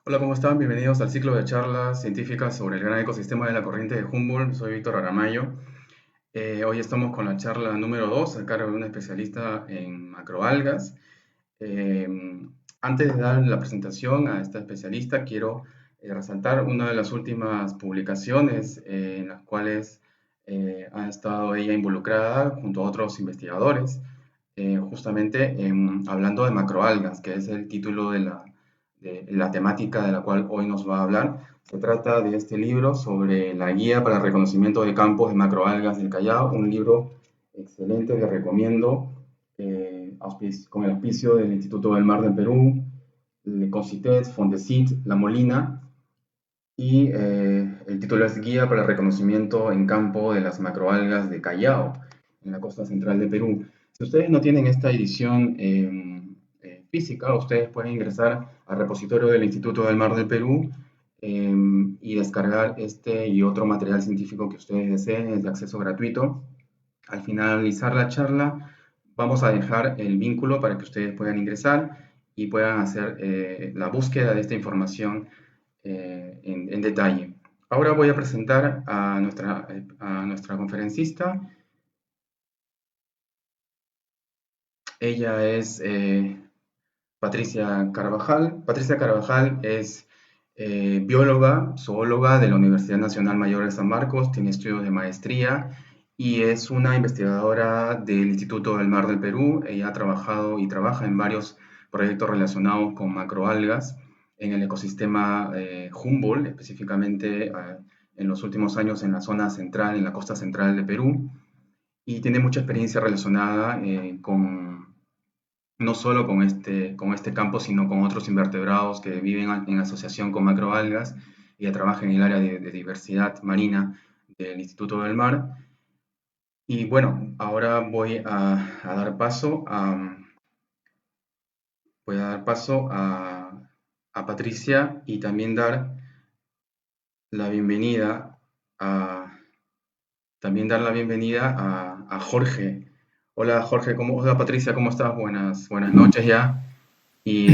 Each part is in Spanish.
Hola, ¿cómo están? Bienvenidos al ciclo de charlas científicas sobre el gran ecosistema de la corriente de Humboldt. Soy Víctor Aramayo. Hoy estamos con la charla número 2 a cargo de un especialista en macroalgas. Eh, Antes de dar la presentación a esta especialista, quiero resaltar una de las últimas publicaciones en las cuales ha estado ella involucrada junto a otros investigadores, justamente hablando de macroalgas, que es el título de la temática de la cual hoy nos va a hablar. Se trata de este libro sobre la guía para el reconocimiento de campos de macroalgas del Callao, un libro excelente que recomiendo con el auspicio del Instituto del Mar del Perú, Le Concitet, Fondesit, La Molina, y el título es Guía para el reconocimiento en campo de las macroalgas de Callao, en la costa central de Perú. Si ustedes no tienen esta edición física, ustedes pueden ingresar al repositorio del Instituto del Mar del Perú y descargar este y otro material científico que ustedes deseen, es de acceso gratuito. Al finalizar la charla, vamos a dejar el vínculo para que ustedes puedan ingresar y puedan hacer la búsqueda de esta información en detalle. Ahora voy a presentar a nuestra conferencista. Ella es Patricia Carvajal. Patricia Carvajal es bióloga, zoóloga de la Universidad Nacional Mayor de San Marcos, tiene estudios de maestría y es una investigadora del Instituto del Mar del Perú. Ella ha trabajado y trabaja en varios proyectos relacionados con macroalgas en el ecosistema Humboldt, específicamente en los últimos años en la zona central, en la costa central de Perú, y tiene mucha experiencia relacionada con no solo con este campo, sino con otros invertebrados que viven en asociación con macroalgas. Ella trabaja en el área de diversidad marina del Instituto del Mar. Y bueno, ahora a dar paso a Patricia y también dar la bienvenida a, a Jorge. Hola Jorge, hola Patricia, ¿cómo estás? Buenas noches ya. Y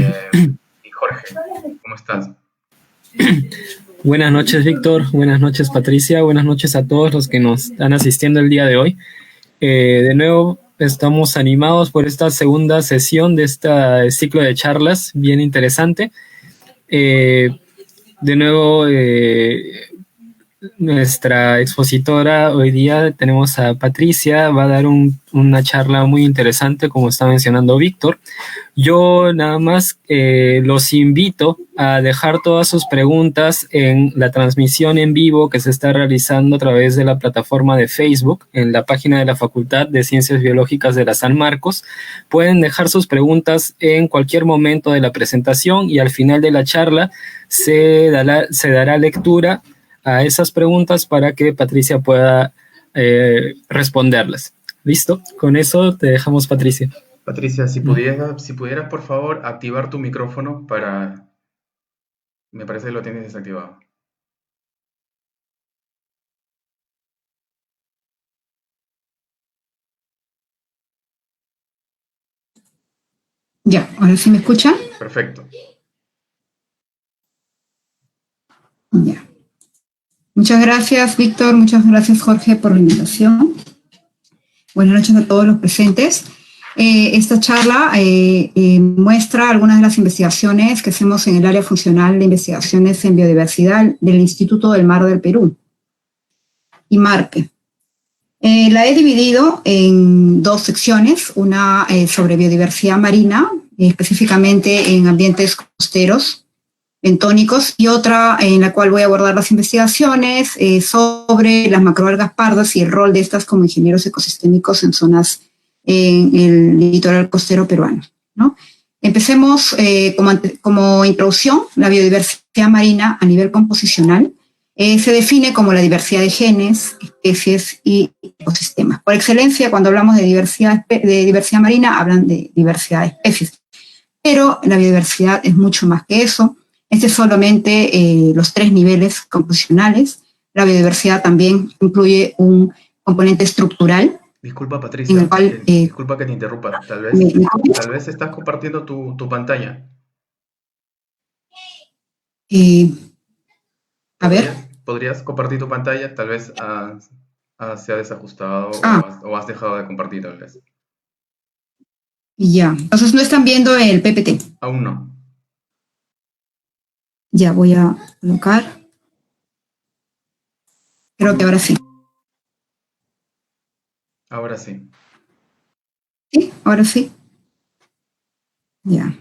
Jorge, ¿cómo estás? Buenas noches, Víctor. Buenas noches, Patricia. Buenas noches a todos los que nos están asistiendo el día de hoy. De nuevo, estamos animados por esta segunda sesión de este ciclo de charlas bien interesante. De nuevo, nuestra expositora hoy día tenemos a Patricia, va a dar una charla muy interesante, como está mencionando Víctor. Yo nada más los invito a dejar todas sus preguntas en la transmisión en vivo que se está realizando a través de la plataforma de Facebook, en la página de la Facultad de Ciencias Biológicas de la San Marcos. Pueden dejar sus preguntas en cualquier momento de la presentación y al final de la charla se dará lectura a esas preguntas para que Patricia pueda responderlas. ¿Listo? Con eso te dejamos, Patricia. Patricia, si pudieras por favor activar tu micrófono para... Me parece que lo tienes desactivado. Ya, ahora sí me escuchan. Perfecto. Ya. Muchas gracias, Víctor. Muchas gracias, Jorge, por la invitación. Buenas noches a todos los presentes. Esta charla muestra algunas de las investigaciones que hacemos en el área funcional de investigaciones en biodiversidad del Instituto del Mar del Perú, IMARPE. La he dividido en dos secciones, una sobre biodiversidad marina, específicamente en ambientes costeros, bentónicos, y otra en la cual voy a abordar las investigaciones sobre las macroalgas pardas y el rol de estas como ingenieros ecosistémicos en zonas en el litoral costero peruano, ¿no? Empecemos como introducción. La biodiversidad marina a nivel composicional se define como la diversidad de genes, especies y ecosistemas. Por excelencia, cuando hablamos de diversidad marina, hablan de diversidad de especies. Pero la biodiversidad es mucho más que eso. Este es solamente los tres niveles composicionales. La biodiversidad también incluye un componente estructural. Disculpa, Patricia, disculpa que te interrumpa. Tal vez estás compartiendo tu pantalla. A ver. ¿Podrías compartir tu pantalla? Tal vez se ha desajustado o has dejado de compartir, tal vez. Ya. Entonces no están viendo el PPT. Aún no. Ya voy a colocar. Creo que ahora sí. Ahora sí. Sí, ahora sí. Ya.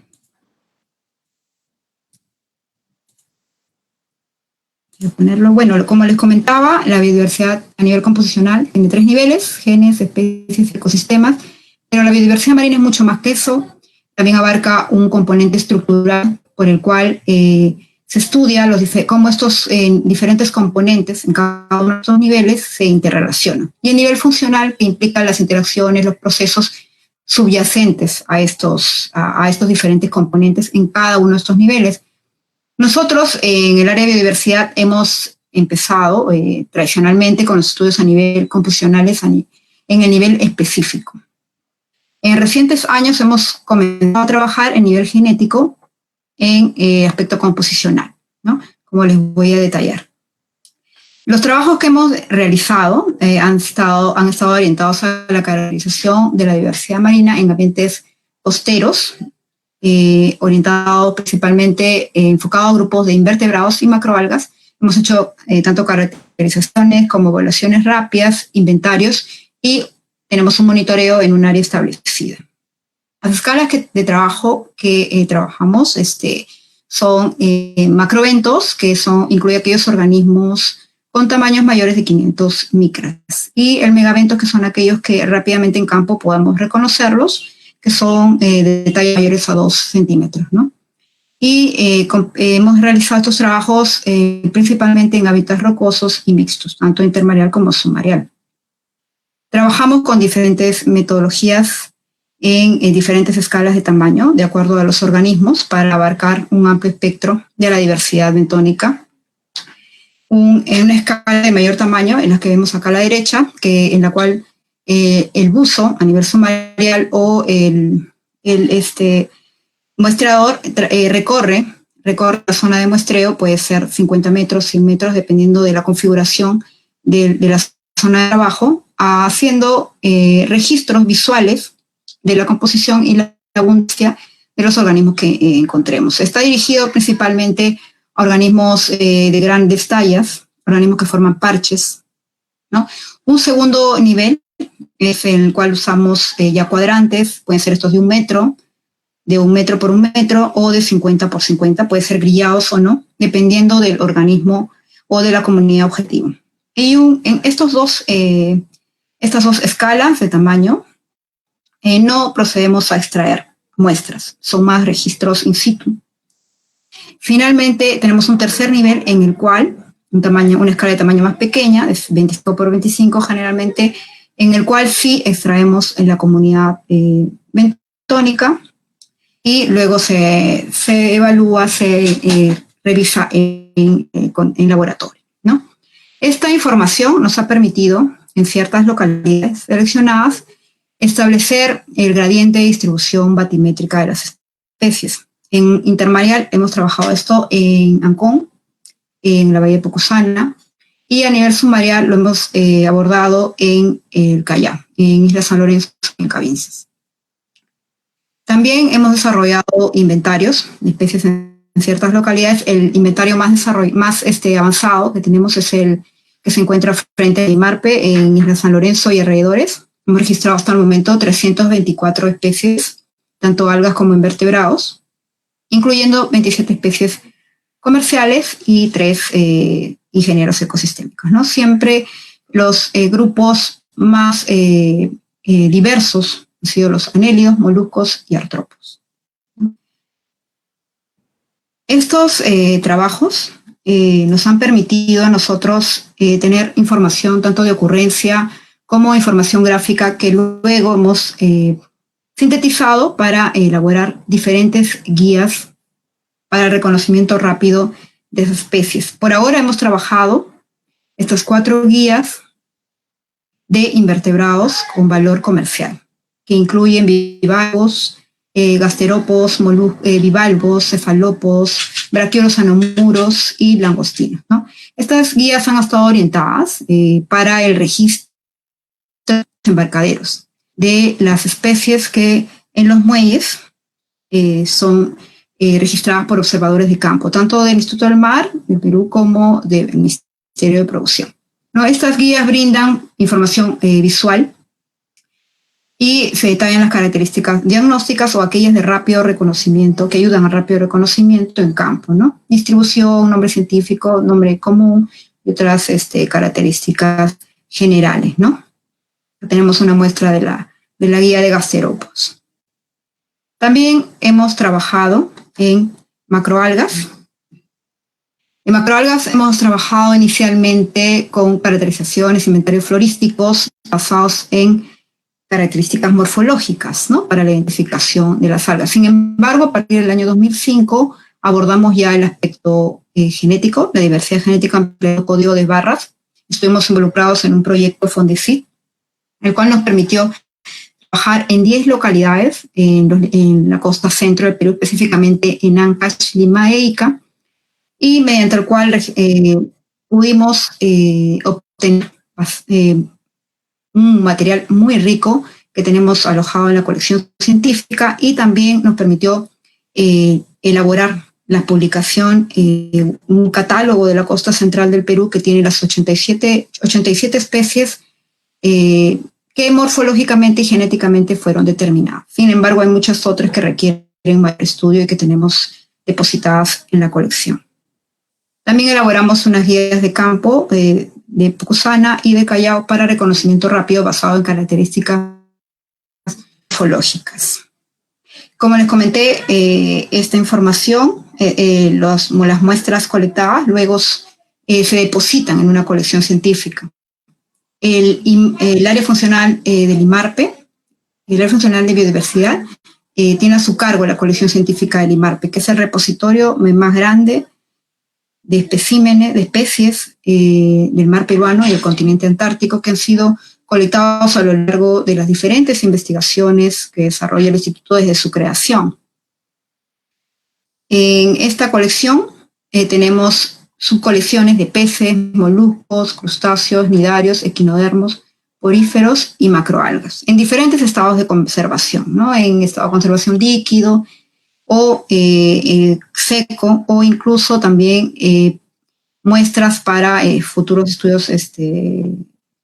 Voy a ponerlo. Bueno, como les comentaba, la biodiversidad a nivel composicional tiene 3 niveles: genes, especies, ecosistemas, pero la biodiversidad marina es mucho más que eso. También abarca un componente estructural por el cual se estudia cómo estos diferentes componentes en cada uno de estos niveles se interrelacionan. Y el nivel funcional, que implica las interacciones, los procesos subyacentes a estos diferentes componentes en cada uno de estos niveles. Nosotros en el área de biodiversidad hemos empezado tradicionalmente con los estudios a nivel composicionales en el nivel específico. En recientes años hemos comenzado a trabajar en nivel genético en aspecto composicional, ¿no? Como les voy a detallar. Los trabajos que hemos realizado han estado orientados a la caracterización de la diversidad marina en ambientes costeros, orientado principalmente enfocado a grupos de invertebrados y macroalgas. Hemos hecho tanto caracterizaciones como evaluaciones rápidas, inventarios, y tenemos un monitoreo en un área establecida. Las escalas de trabajo que trabajamos son macroeventos, que incluye aquellos organismos con tamaños mayores de 500 micras, y el megavento, que son aquellos que rápidamente en campo podamos reconocerlos, que son de talla mayores a 2 centímetros, ¿no? Y hemos realizado estos trabajos principalmente en hábitats rocosos y mixtos, tanto intermareal como submareal. Trabajamos con diferentes metodologías en diferentes escalas de tamaño, de acuerdo a los organismos, para abarcar un amplio espectro de la diversidad bentónica. En una escala de mayor tamaño, en la que vemos acá a la derecha, en la cual el buzo a nivel submareal o el muestreador recorre la zona de muestreo, puede ser 50 metros, 100 metros, dependiendo de la configuración de la zona de trabajo, haciendo registros visuales de la composición y la abundancia de los organismos que encontremos. Está dirigido principalmente a organismos de grandes tallas, organismos que forman parches, ¿no? Un segundo nivel es en el cual usamos ya cuadrantes, pueden ser estos de 1 metro, de 1 metro por 1 metro, o de 50 por 50, puede ser grillados o no, dependiendo del organismo o de la comunidad objetivo. Y en estas dos escalas de tamaño, no procedemos a extraer muestras, son más registros in situ. Finalmente, tenemos un tercer nivel en el cual, una escala de tamaño más pequeña, de 25 por 25 generalmente, en el cual sí extraemos en la comunidad bentónica, y luego se evalúa, se revisa en laboratorio, ¿no? Esta información nos ha permitido, en ciertas localidades seleccionadas, establecer el gradiente de distribución batimétrica de las especies. En intermareal hemos trabajado esto en Ancón, en la Bahía de Pocosana, y a nivel submareal lo hemos abordado en el Callao, en Isla San Lorenzo y en Cavinces. También hemos desarrollado inventarios de especies en ciertas localidades. El inventario más avanzado que tenemos es el que se encuentra frente a Imarpe, en Isla San Lorenzo y alrededores. Hemos registrado hasta el momento 324 especies, tanto algas como invertebrados, incluyendo 27 especies comerciales y 3 ingenieros ecosistémicos, ¿no? Siempre los grupos más diversos han sido los anélidos, moluscos y artrópodos. Estos trabajos nos han permitido a nosotros tener información tanto de ocurrencia como información gráfica, que luego hemos sintetizado para elaborar diferentes guías para el reconocimiento rápido de esas especies. Por ahora hemos trabajado estas 4 guías de invertebrados con valor comercial, que incluyen bivalvos, gasterópodos, bivalvos, cefalópodos, braquiolos, anomuros y langostinos, ¿no? Estas guías han estado orientadas para el registro de embarcaderos de las especies que en los muelles son registradas por observadores de campo, tanto del Instituto del Mar del Perú como del Ministerio de Producción, ¿no? Estas guías brindan información visual y se detallan las características diagnósticas o aquellas de rápido reconocimiento, que ayudan al rápido reconocimiento en campo, ¿no? Distribución, nombre científico, nombre común y otras características generales, ¿no? Tenemos una muestra de la guía de gasterópodos. También hemos trabajado en macroalgas. En macroalgas hemos trabajado inicialmente con caracterizaciones, inventarios florísticos basados en características morfológicas, ¿no? Para la identificación de las algas. Sin embargo, a partir del año 2005 abordamos ya el aspecto genético, la diversidad genética en pleno código de barras. Estuvimos involucrados en un proyecto Fondesit, el cual nos permitió trabajar en 10 localidades en la costa centro del Perú, específicamente en Ancash, Lima e Ica, y mediante el cual pudimos obtener un material muy rico que tenemos alojado en la colección científica, y también nos permitió elaborar la publicación, un catálogo de la costa central del Perú que tiene las 87 especies que morfológicamente y genéticamente fueron determinadas. Sin embargo, hay muchas otras que requieren mayor estudio y que tenemos depositadas en la colección. También elaboramos unas guías de campo de Pucusana y de Callao para reconocimiento rápido basado en características morfológicas. Como les comenté, esta información, las muestras colectadas luego se depositan en una colección científica. El área funcional del IMARPE, el área funcional de biodiversidad, tiene a su cargo la colección científica del IMARPE, que es el repositorio más grande de especímenes, de especies del mar peruano y el continente antártico, que han sido colectados a lo largo de las diferentes investigaciones que desarrolla el Instituto desde su creación. En esta colección tenemos subcolecciones de peces, moluscos, crustáceos, nidarios, equinodermos, poríferos y macroalgas, en diferentes estados de conservación, ¿no? En estado de conservación líquido o seco, o incluso también muestras para futuros estudios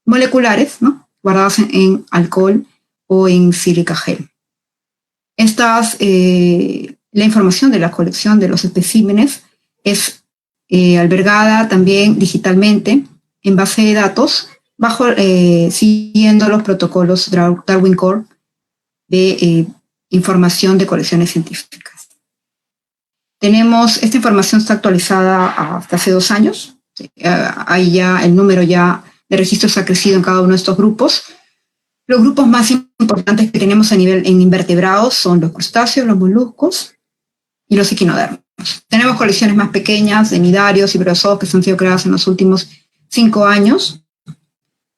moleculares, ¿no? Guardadas en alcohol o en sílica gel. La información de la colección de los especímenes es albergada también digitalmente en base de datos, siguiendo los protocolos Darwin Core de información de colecciones científicas. Esta información está actualizada hasta hace 2 años. Ahí ya el número ya de registros ha crecido en cada uno de estos grupos. Los grupos más importantes que tenemos en invertebrados son los crustáceos, los moluscos y los equinodermos. Tenemos colecciones más pequeñas de nidarios y briozoos que han sido creadas en los últimos 5 años,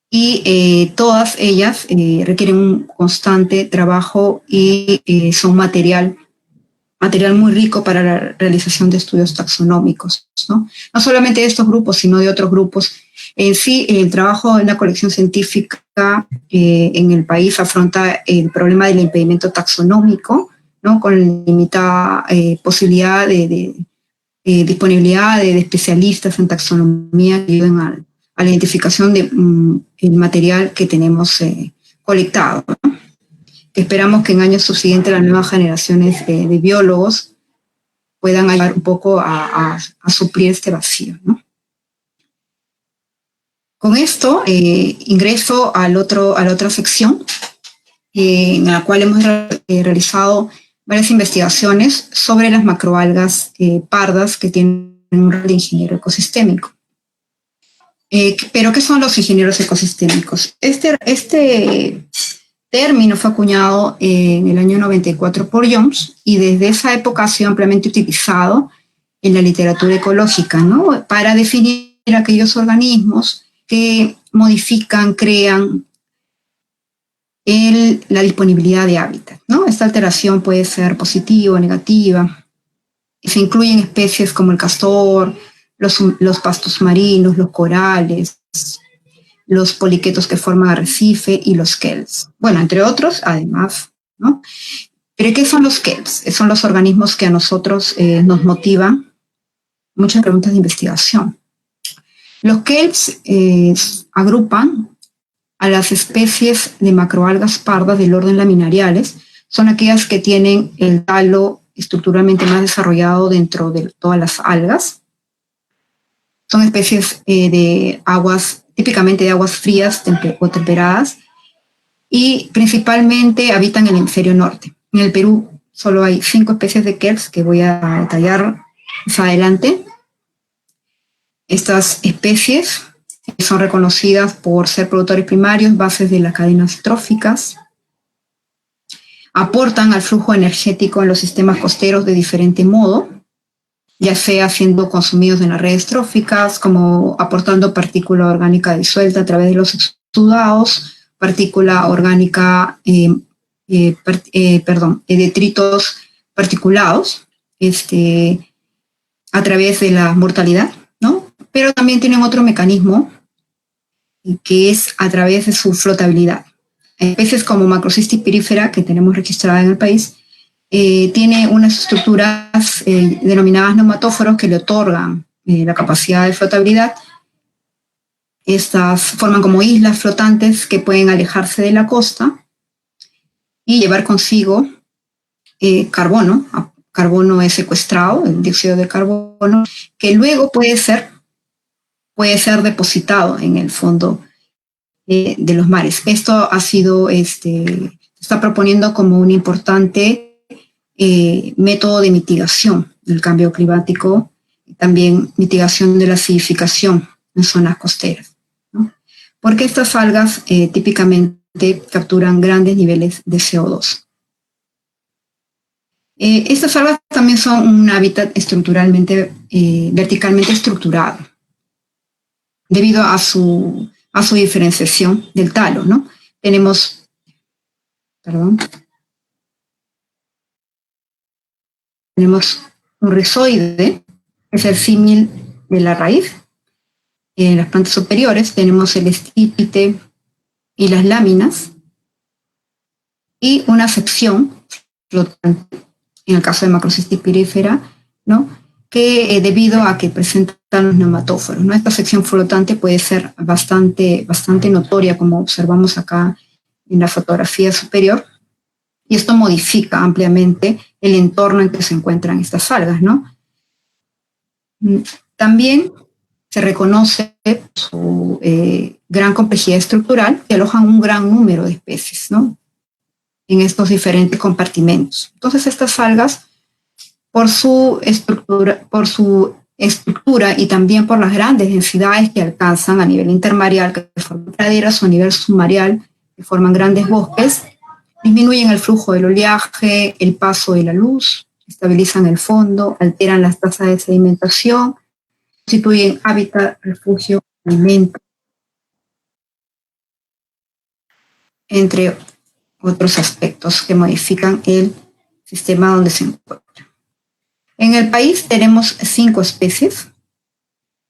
y todas ellas requieren un constante trabajo y son material muy rico para la realización de estudios taxonómicos, ¿no? No solamente de estos grupos, sino de otros grupos. En sí, el trabajo en la colección científica en el país afronta el problema del impedimento taxonómico, ¿no? Con limitada posibilidad de disponibilidad de especialistas en taxonomía que ayuden a la identificación del material que tenemos colectado, ¿no? Que esperamos que en años subsiguientes las nuevas generaciones de biólogos puedan ayudar un poco a suplir este vacío, ¿no? Con esto ingreso a la otra sección en la cual hemos realizado varias investigaciones sobre las macroalgas pardas que tienen un rol de ingeniero ecosistémico. ¿Pero qué son los ingenieros ecosistémicos? Este término fue acuñado en el año 94 por Jones, y desde esa época ha sido ampliamente utilizado en la literatura ecológica, ¿no? Para definir aquellos organismos que modifican, crean la disponibilidad de hábitat, ¿no? Esta alteración puede ser positiva o negativa. Se incluyen especies como el castor, los pastos marinos, los corales, los poliquetos que forman arrecife y los kelps. Bueno, entre otros, además, ¿no? ¿Pero qué son los kelps? Son los organismos que a nosotros nos motivan muchas preguntas de investigación. Los kelps agrupan a las especies de macroalgas pardas del orden laminariales. Son aquellas que tienen el talo estructuralmente más desarrollado dentro de todas las algas. Son especies de aguas, típicamente de aguas frías o temperadas, y principalmente habitan en el hemisferio norte. En el Perú solo hay 5 especies de kelps que voy a detallar más adelante. Estas especies son reconocidas por ser productores primarios, bases de las cadenas tróficas, aportan al flujo energético en los sistemas costeros de diferente modo, ya sea siendo consumidos en las redes tróficas, como aportando partícula orgánica disuelta a través de los exudados, partícula orgánica, detritos particulados, a través de la mortalidad, ¿no? Pero también tienen otro mecanismo que es a través de su flotabilidad. Especies como Macrocystis pirífera, que tenemos registrada en el país, tiene unas estructuras denominadas neumatóforos que le otorgan la capacidad de flotabilidad. Estas forman como islas flotantes que pueden alejarse de la costa y llevar consigo carbono. Carbono es secuestrado, el dióxido de carbono, que luego puede ser depositado en el fondo de los mares. Esto ha sido, está proponiendo como un importante método de mitigación del cambio climático, y también mitigación de la acidificación en zonas costeras, ¿no? Porque estas algas típicamente capturan grandes niveles de CO2. Estas algas también son un hábitat verticalmente estructurado, debido a su diferenciación del talo, ¿no? Tenemos un rizoide, que es el símil de la raíz. En las plantas superiores tenemos el estípite y las láminas, y una sección flotante, en el caso de Macrocystis pirífera, ¿no? Que debido a que presentan los neumatóforos, ¿no? Esta sección flotante puede ser bastante notoria, como observamos acá en la fotografía superior, y esto modifica ampliamente el entorno en que se encuentran estas algas, ¿no? También se reconoce su gran complejidad estructural, que alojan un gran número de especies, ¿no? En estos diferentes compartimentos. Entonces, estas algas, por su estructura y también por las grandes densidades que alcanzan a nivel intermareal, que forman praderas, o a nivel submareal, que forman grandes bosques, disminuyen el flujo del oleaje, el paso de la luz, estabilizan el fondo, alteran las tasas de sedimentación, constituyen hábitat, refugio, alimento, entre otros aspectos que modifican el sistema donde se encuentra. En el país tenemos 5 especies,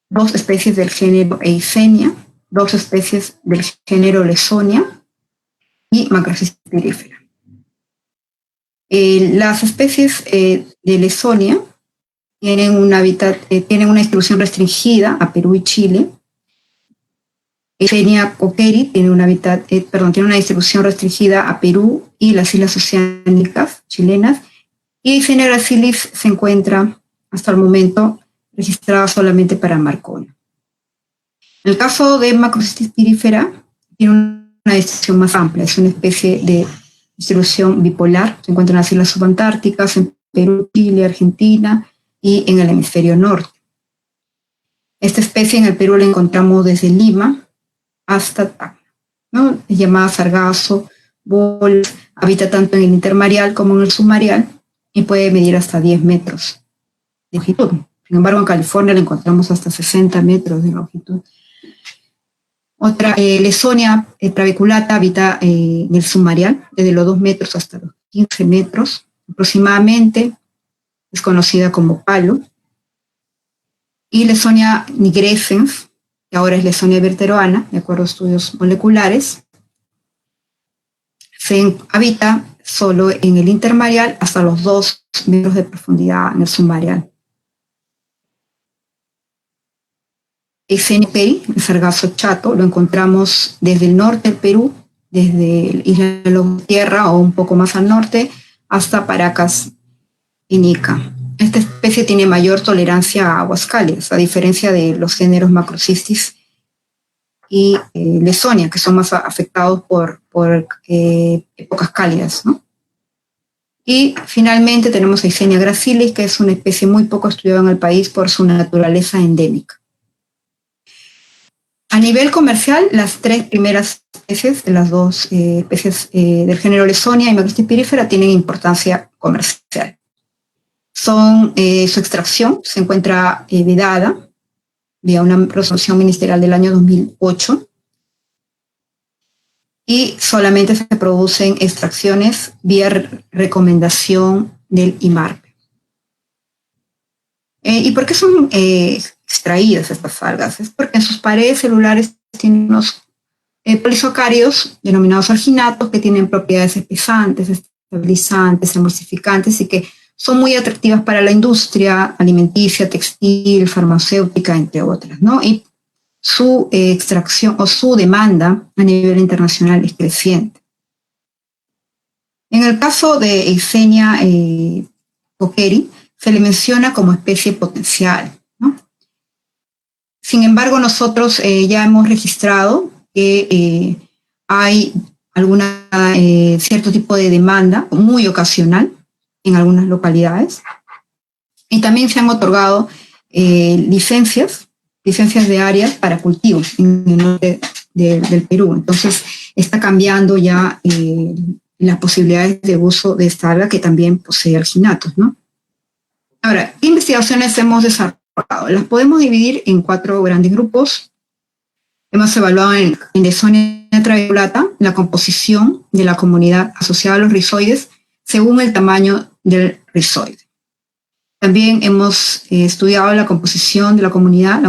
2 especies del género Eisenia, 2 especies del género Lesonia y Macrocystis pirífera. Las especies de Lesonia tienen un hábitat, tienen una distribución restringida a Perú y Chile. Eisenia cockeri tiene un hábitat, tiene una distribución restringida a Perú y las islas oceánicas chilenas. Y Eisenia gracilis se encuentra hasta el momento registrada solamente para Marcona. En el caso de Macrocystis pirífera, tiene una distribución más amplia, es una especie de distribución bipolar, se encuentra en las islas subantárticas, en Perú, Chile, Argentina y en el hemisferio norte. Esta especie en el Perú la encontramos desde Lima hasta Tacna, ¿no? Es llamada sargazo, bolas, habita tanto en el intermareal como en el submareal y puede medir hasta 10 metros de longitud. Sin embargo, en California la encontramos hasta 60 metros de longitud. Otra, Lesonia trabeculata habita en el submareal, desde los 2 metros hasta los 15 metros aproximadamente. Es conocida como palo. Y Lesonia nigrescens, que ahora es Lesonia berteroana, de acuerdo a estudios moleculares, se habita solo en el intermareal hasta los 2 metros de profundidad en el submareal. Eisenia coqueri, el sargazo chato, lo encontramos desde el norte del Perú, desde Isla de la Tierra o un poco más al norte, hasta Paracas y Ica. Esta especie tiene mayor tolerancia a aguas cálidas, a diferencia de los géneros Macrocystis y Lesonia, que son más afectados por épocas cálidas, ¿no? Y finalmente tenemos Eisenia gracilis, que es una especie muy poco estudiada en el país por su naturaleza endémica. A nivel comercial, las 3 primeras especies, las 2 especies del género Lesonia y Macrocystis pirífera, tienen importancia comercial. Su extracción se encuentra vedada vía una resolución ministerial del año 2008 y solamente se producen extracciones vía recomendación del IMARPE. ¿Y por qué son extraídas estas algas? Es porque en sus paredes celulares tienen unos polisacáridos denominados alginatos que tienen propiedades espesantes, estabilizantes, emulsificantes y que son muy atractivas para la industria alimenticia, textil, farmacéutica, entre otras, ¿no? Y su extracción o su demanda a nivel internacional es creciente. En el caso de Eisenia coqueri, se le menciona como especie potencial, ¿no? Sin embargo, nosotros ya hemos registrado que hay cierto tipo de demanda muy ocasional en algunas localidades, y también se han otorgado licencias de áreas para cultivos en el norte del Perú. Entonces está cambiando ya las posibilidades de uso de esta alga que también posee alginatos, ¿no? Ahora, ¿qué investigaciones hemos desarrollado? Las podemos dividir en 4 grandes grupos. Hemos evaluado en Lesonia trabeculata la composición de la comunidad asociada a los rizoides según el tamaño del rizoide. También hemos estudiado la composición de la comunidad,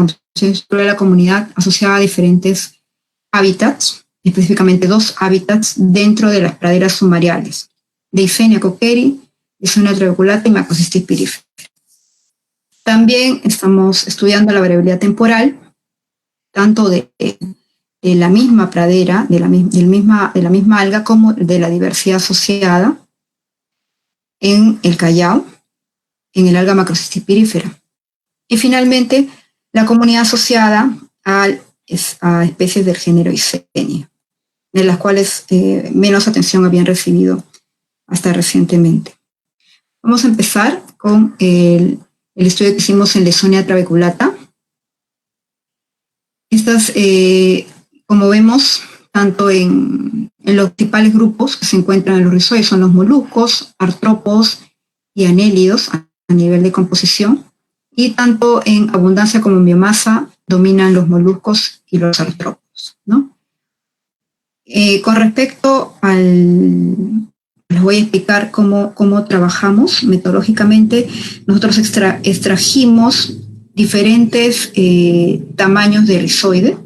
asociada a diferentes hábitats, específicamente 2 hábitats dentro de las praderas submareales, de Eisenia coqueri, Lesonia trabeculata y Macrocystis pirífera. También estamos estudiando la variabilidad temporal, tanto de la misma pradera, de la misma alga, como de la diversidad asociada en el Callao, en el alga Macrocystis pirífera. Y finalmente, la comunidad asociada a especies del género Eisenia, de las cuales menos atención habían recibido hasta recientemente. Vamos a empezar con el estudio que hicimos en Lesonia trabeculata. Estas, como vemos, tanto en los principales grupos que se encuentran en los rizoides son los moluscos, artrópodos y anélidos a nivel de composición, y tanto en abundancia como en biomasa dominan los moluscos y los artrópodos, ¿no? Con respecto les voy a explicar cómo trabajamos metodológicamente. Nosotros extrajimos diferentes tamaños de rizoide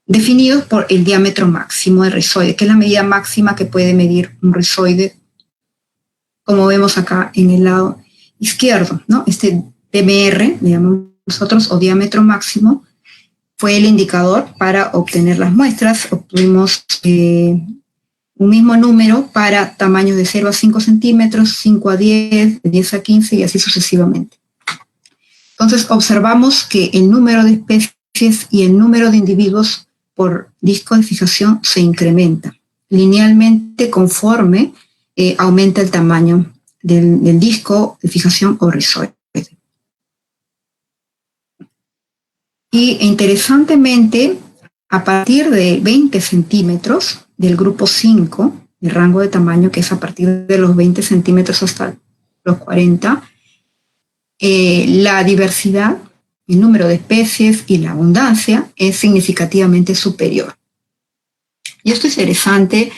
definidos por el diámetro máximo del rizoide, que es la medida máxima que puede medir un rizoide, como vemos acá en el lado izquierdo, ¿no? Este DMR, le llamamos nosotros, o diámetro máximo, fue el indicador para obtener las muestras. Obtuvimos un mismo número para tamaños de 0 a 5 centímetros, 5 a 10, de 10 a 15 y así sucesivamente. Entonces observamos que el número de especies y el número de individuos por disco de fijación se incrementa linealmente conforme aumenta el tamaño del disco de fijación o rizoide. Y interesantemente, a partir de 20 centímetros del grupo 5, el rango de tamaño que es a partir de los 20 centímetros hasta los 40, la diversidad el número de especies y la abundancia es significativamente superior. Y esto es interesante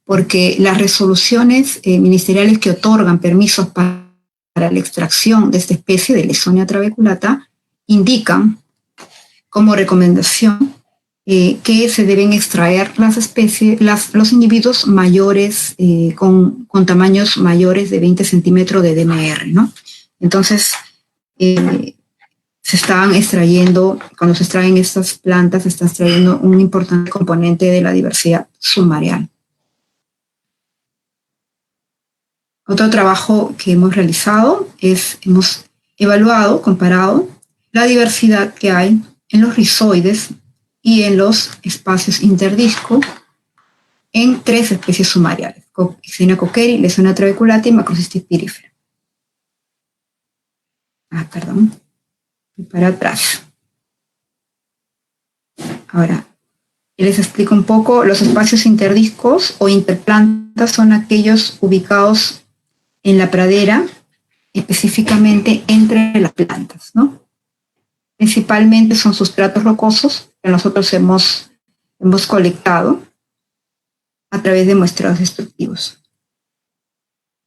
porque las resoluciones ministeriales que otorgan permisos para la extracción de esta especie de Leysonia trabeculata indican como recomendación que se deben extraer las especies, los individuos mayores, con tamaños mayores de 20 centímetros de DMR, ¿no? Entonces, se están extrayendo, cuando se extraen estas plantas, se está extrayendo un importante componente de la diversidad submareal. Otro trabajo que hemos realizado es, hemos evaluado, comparado la diversidad que hay en los rizoides y en los espacios interdisco en 3 especies submareales: Ixenia cockeri, Leysonia trabeculata y Macrocystis pyrifera. Perdón. Y para atrás. Ahora, les explico un poco. Los espacios interdiscos o interplantas son aquellos ubicados en la pradera, específicamente entre las plantas, ¿no? Principalmente son sustratos rocosos que nosotros hemos colectado a través de muestreos destructivos.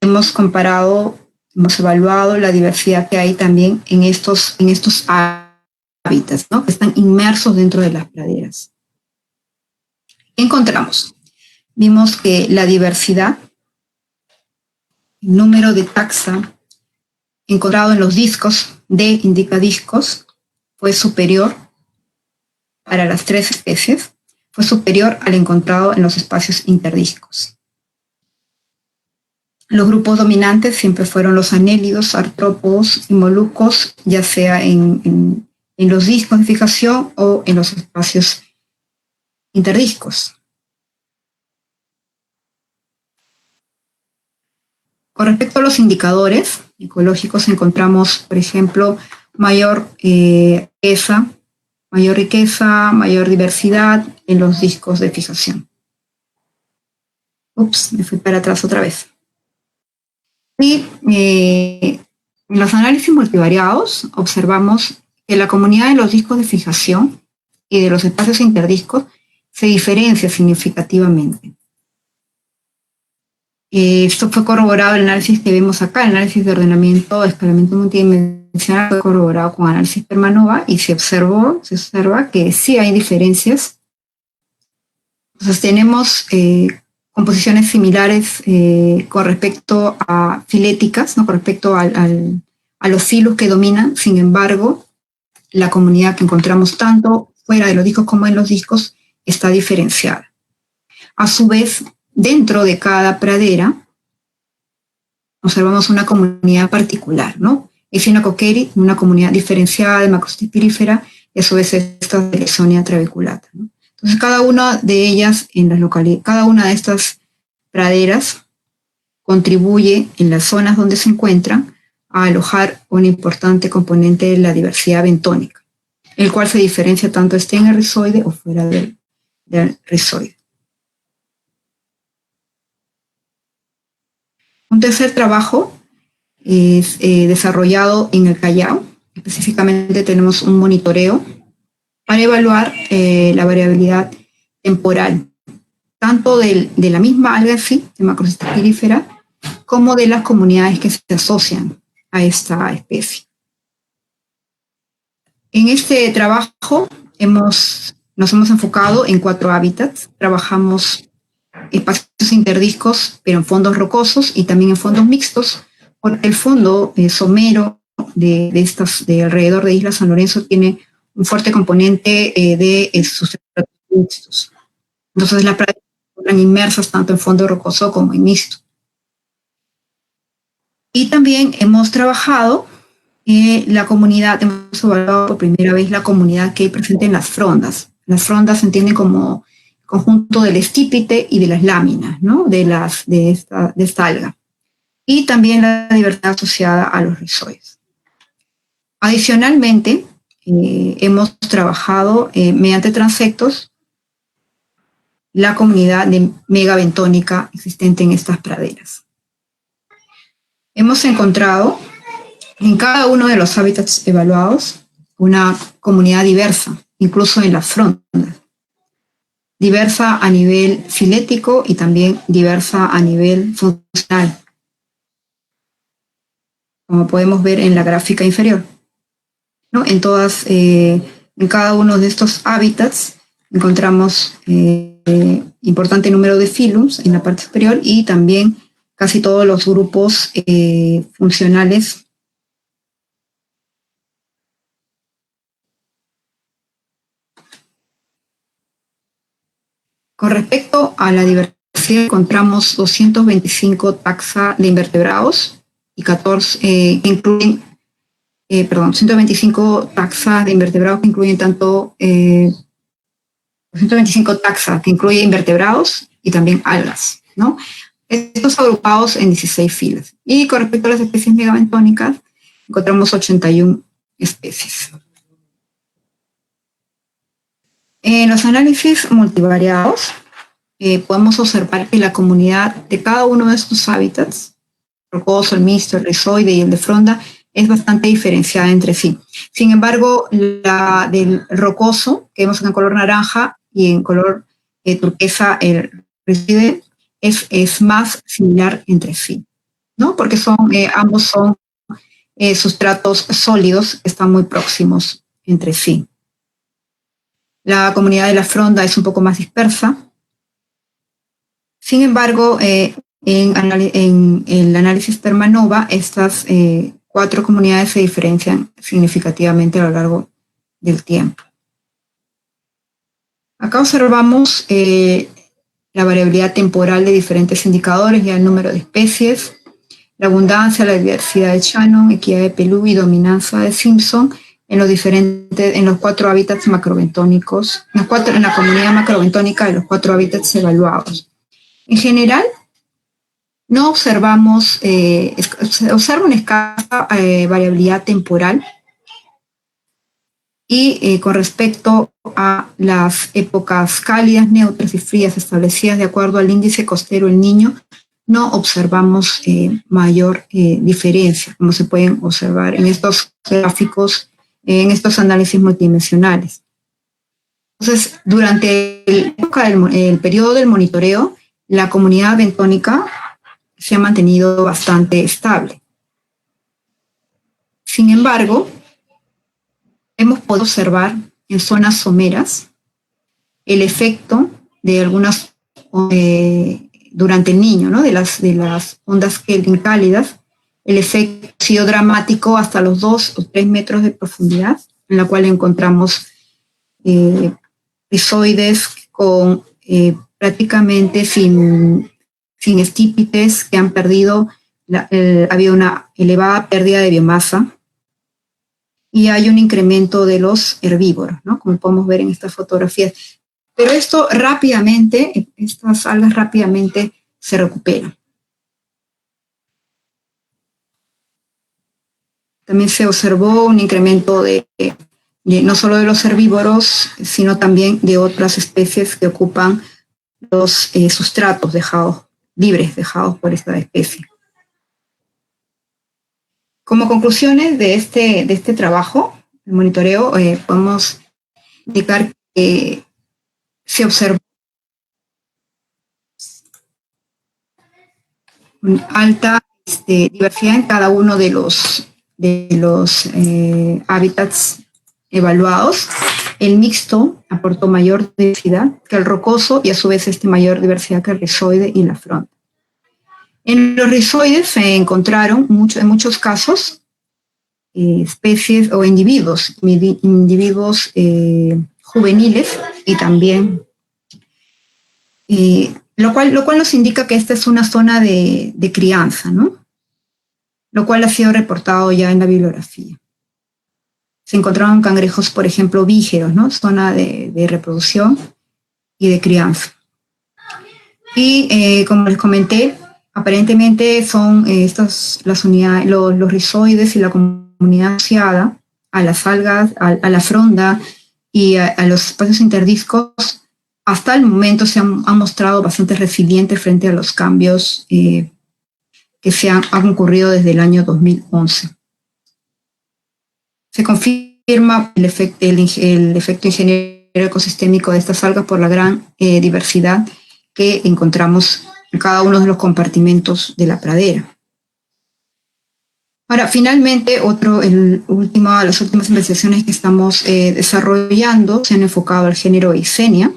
Hemos comparado, hemos evaluado la diversidad que hay también en estos hábitats, ¿no? Que están inmersos dentro de las praderas. ¿Qué encontramos? Vimos que la diversidad, el número de taxa encontrado en los discos de indicadiscos fue superior para las 3 especies, fue superior al encontrado en los espacios interdiscos. Los grupos dominantes siempre fueron los anélidos, artrópodos y moluscos, ya sea en los discos de fijación o en los espacios interdiscos. Con respecto a los indicadores ecológicos, encontramos, por ejemplo, mayor riqueza, mayor diversidad en los discos de fijación. Ups, me fui para atrás otra vez. Y en los análisis multivariados observamos que la comunidad de los discos de fijación y de los espacios interdiscos se diferencia significativamente. Esto fue corroborado en el análisis que vemos acá, el análisis de ordenamiento, escalamiento multidimensional, fue corroborado con análisis Permanova y se observa que sí hay diferencias. Entonces tenemos composiciones similares con respecto a filéticas, ¿no? Con respecto a los filos que dominan. Sin embargo, la comunidad que encontramos tanto fuera de los discos como en los discos está diferenciada. A su vez, dentro de cada pradera observamos una comunidad particular, ¿no? Ixenia cockeri, una comunidad diferenciada de Macrocystis pyrifera, y a su vez esta de Leysonia trabeculata, ¿no? Entonces, cada una de ellas, cada una de estas praderas contribuye en las zonas donde se encuentran a alojar un importante componente de la diversidad bentónica, el cual se diferencia tanto esté en el rizoide o fuera del rizoide. Un tercer trabajo es desarrollado en el Callao. Específicamente tenemos un monitoreo para evaluar la variabilidad temporal, tanto de la misma alga en sí, de Macrocystis pyrifera, como de las comunidades que se asocian a esta especie. En este trabajo nos hemos enfocado en 4 hábitats. Trabajamos espacios interdiscos, pero en fondos rocosos y también en fondos mixtos, porque el fondo somero de alrededor de Isla San Lorenzo tiene un fuerte componente de sustratos mixtos. Entonces las praderas están inmersas tanto en fondo rocoso como en mixto. Y también hemos trabajado la comunidad, hemos evaluado por primera vez la comunidad que hay presente en las frondas. Las frondas se entienden como conjunto del estípite y de las láminas, ¿no? de esta alga. Y también la diversidad asociada a los rizoides. Adicionalmente, hemos trabajado mediante transectos la comunidad de megabentónica existente en estas praderas. Hemos encontrado en cada uno de los hábitats evaluados una comunidad diversa, incluso en las frondas. Diversa a nivel filético y también diversa a nivel funcional, como podemos ver en la gráfica inferior, ¿no? En cada uno de estos hábitats encontramos importante número de phylums en la parte superior y también casi todos los grupos funcionales. Con respecto a la diversidad, encontramos 225 taxa de invertebrados y 125 taxas de invertebrados que incluyen 125 taxas que incluyen invertebrados y también algas, ¿no? Estos agrupados en 16 filas. Y con respecto a las especies megabentónicas, encontramos 81 especies. En los análisis multivariados, podemos observar que la comunidad de cada uno de estos hábitats, el rocoso, el mixto, el rizoide y el de fronda, es bastante diferenciada entre sí. Sin embargo, la del rocoso, que vemos acá en color naranja, y en color turquesa el rizoide, es más similar entre sí, ¿no? Porque ambos son sustratos sólidos que están muy próximos entre sí. La comunidad de la fronda es un poco más dispersa. Sin embargo, en el análisis Termanova, estas 4 comunidades se diferencian significativamente a lo largo del tiempo. Acá observamos la variabilidad temporal de diferentes indicadores, ya el número de especies, la abundancia, la diversidad de Shannon, equidad de Pelú y dominancia de Simpson en los 4 hábitats macrobentónicos, en la comunidad macrobentónica de los 4 hábitats evaluados. En general, no observamos, se observa una escasa variabilidad temporal y con respecto a las épocas cálidas, neutras y frías establecidas de acuerdo al índice costero El Niño, no observamos mayor diferencia, como se pueden observar en estos gráficos, en estos análisis multidimensionales. Entonces, durante el periodo del monitoreo, la comunidad bentónica se ha mantenido bastante estable. Sin embargo, hemos podido observar en zonas someras el efecto de algunas, durante el Niño, ¿no? de las ondas Kelvin cálidas, el efecto ha sido dramático hasta los 2 o 3 metros de profundidad, en la cual encontramos rizoides con prácticamente sin estípites que han perdido, había una elevada pérdida de biomasa y hay un incremento de los herbívoros, ¿no? Como podemos ver en estas fotografías. Pero esto rápidamente, estas algas rápidamente se recuperan. También se observó un incremento no solo de los herbívoros, sino también de otras especies que ocupan los sustratos libres dejados por esta especie. Como conclusiones de este trabajo, el monitoreo, podemos indicar que se observó una alta diversidad en cada uno de los hábitats evaluados. El mixto aportó mayor diversidad que el rocoso y a su vez mayor diversidad que el rizoide y la fronda. En los rizoides se encontraron en muchos casos especies o individuos juveniles y también, lo cual nos indica que esta es una zona de crianza, ¿no? Lo cual ha sido reportado ya en la bibliografía. Se encontraron cangrejos, por ejemplo, vígeros, ¿no? Zona de reproducción y de crianza. Y como les comenté, aparentemente son las unidades, los rizoides y la comunidad asociada a las algas, a la fronda y a los espacios interdiscos, hasta el momento se han mostrado bastante resilientes frente a los cambios que han ocurrido desde el año 2011. Se confía confirma el efecto ingeniero ecosistémico de estas algas por la gran diversidad que encontramos en cada uno de los compartimentos de la pradera. Ahora, finalmente, las últimas investigaciones que estamos desarrollando se han enfocado al género Eisenia,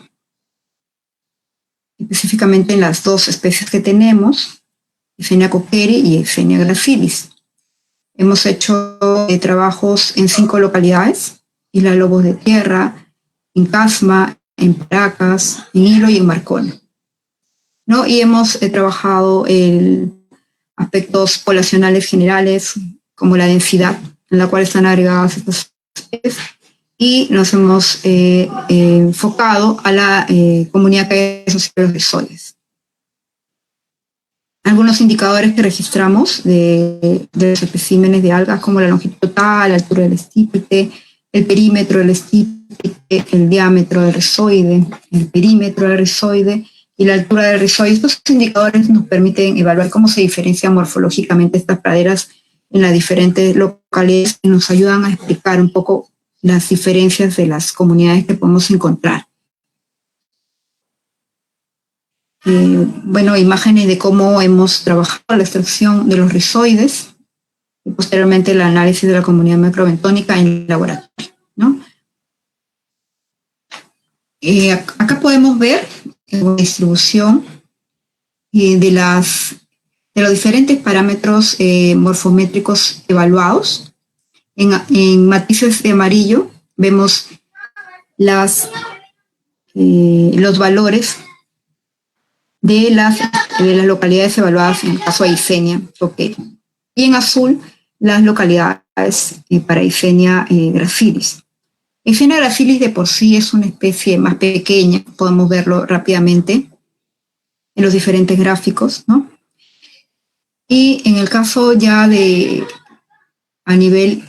específicamente en las dos especies que tenemos, Eisenia cockeri y Eisenia gracilis. Hemos hecho trabajos en 5 localidades: Isla Lobos de Tierra, en Casma, en Paracas, en Hilo y en Marcona, ¿no? Y hemos trabajado aspectos poblacionales generales, como la densidad en la cual están agregadas estas especies, y nos hemos enfocado a la comunidad que hay de los rizoides. Algunos indicadores que registramos de los especímenes de algas, como la longitud total, la altura del estípite, el perímetro del estípite, el diámetro del rizoide, el perímetro del rizoide y la altura del rizoide. Estos indicadores nos permiten evaluar cómo se diferencian morfológicamente estas praderas en las diferentes localidades y nos ayudan a explicar un poco las diferencias de las comunidades que podemos encontrar. Imágenes de cómo hemos trabajado la extracción de los rizoides y posteriormente el análisis de la comunidad microbentónica en el laboratorio, ¿no? Acá podemos ver la distribución de los diferentes parámetros morfométricos evaluados. En matices de amarillo vemos los valores de las localidades evaluadas en el caso de Eisenia cockeri. Y en azul, las localidades para Eisenia gracilis. Eisenia gracilis de por sí es una especie más pequeña, podemos verlo rápidamente en los diferentes gráficos, ¿no? Y en el caso ya a nivel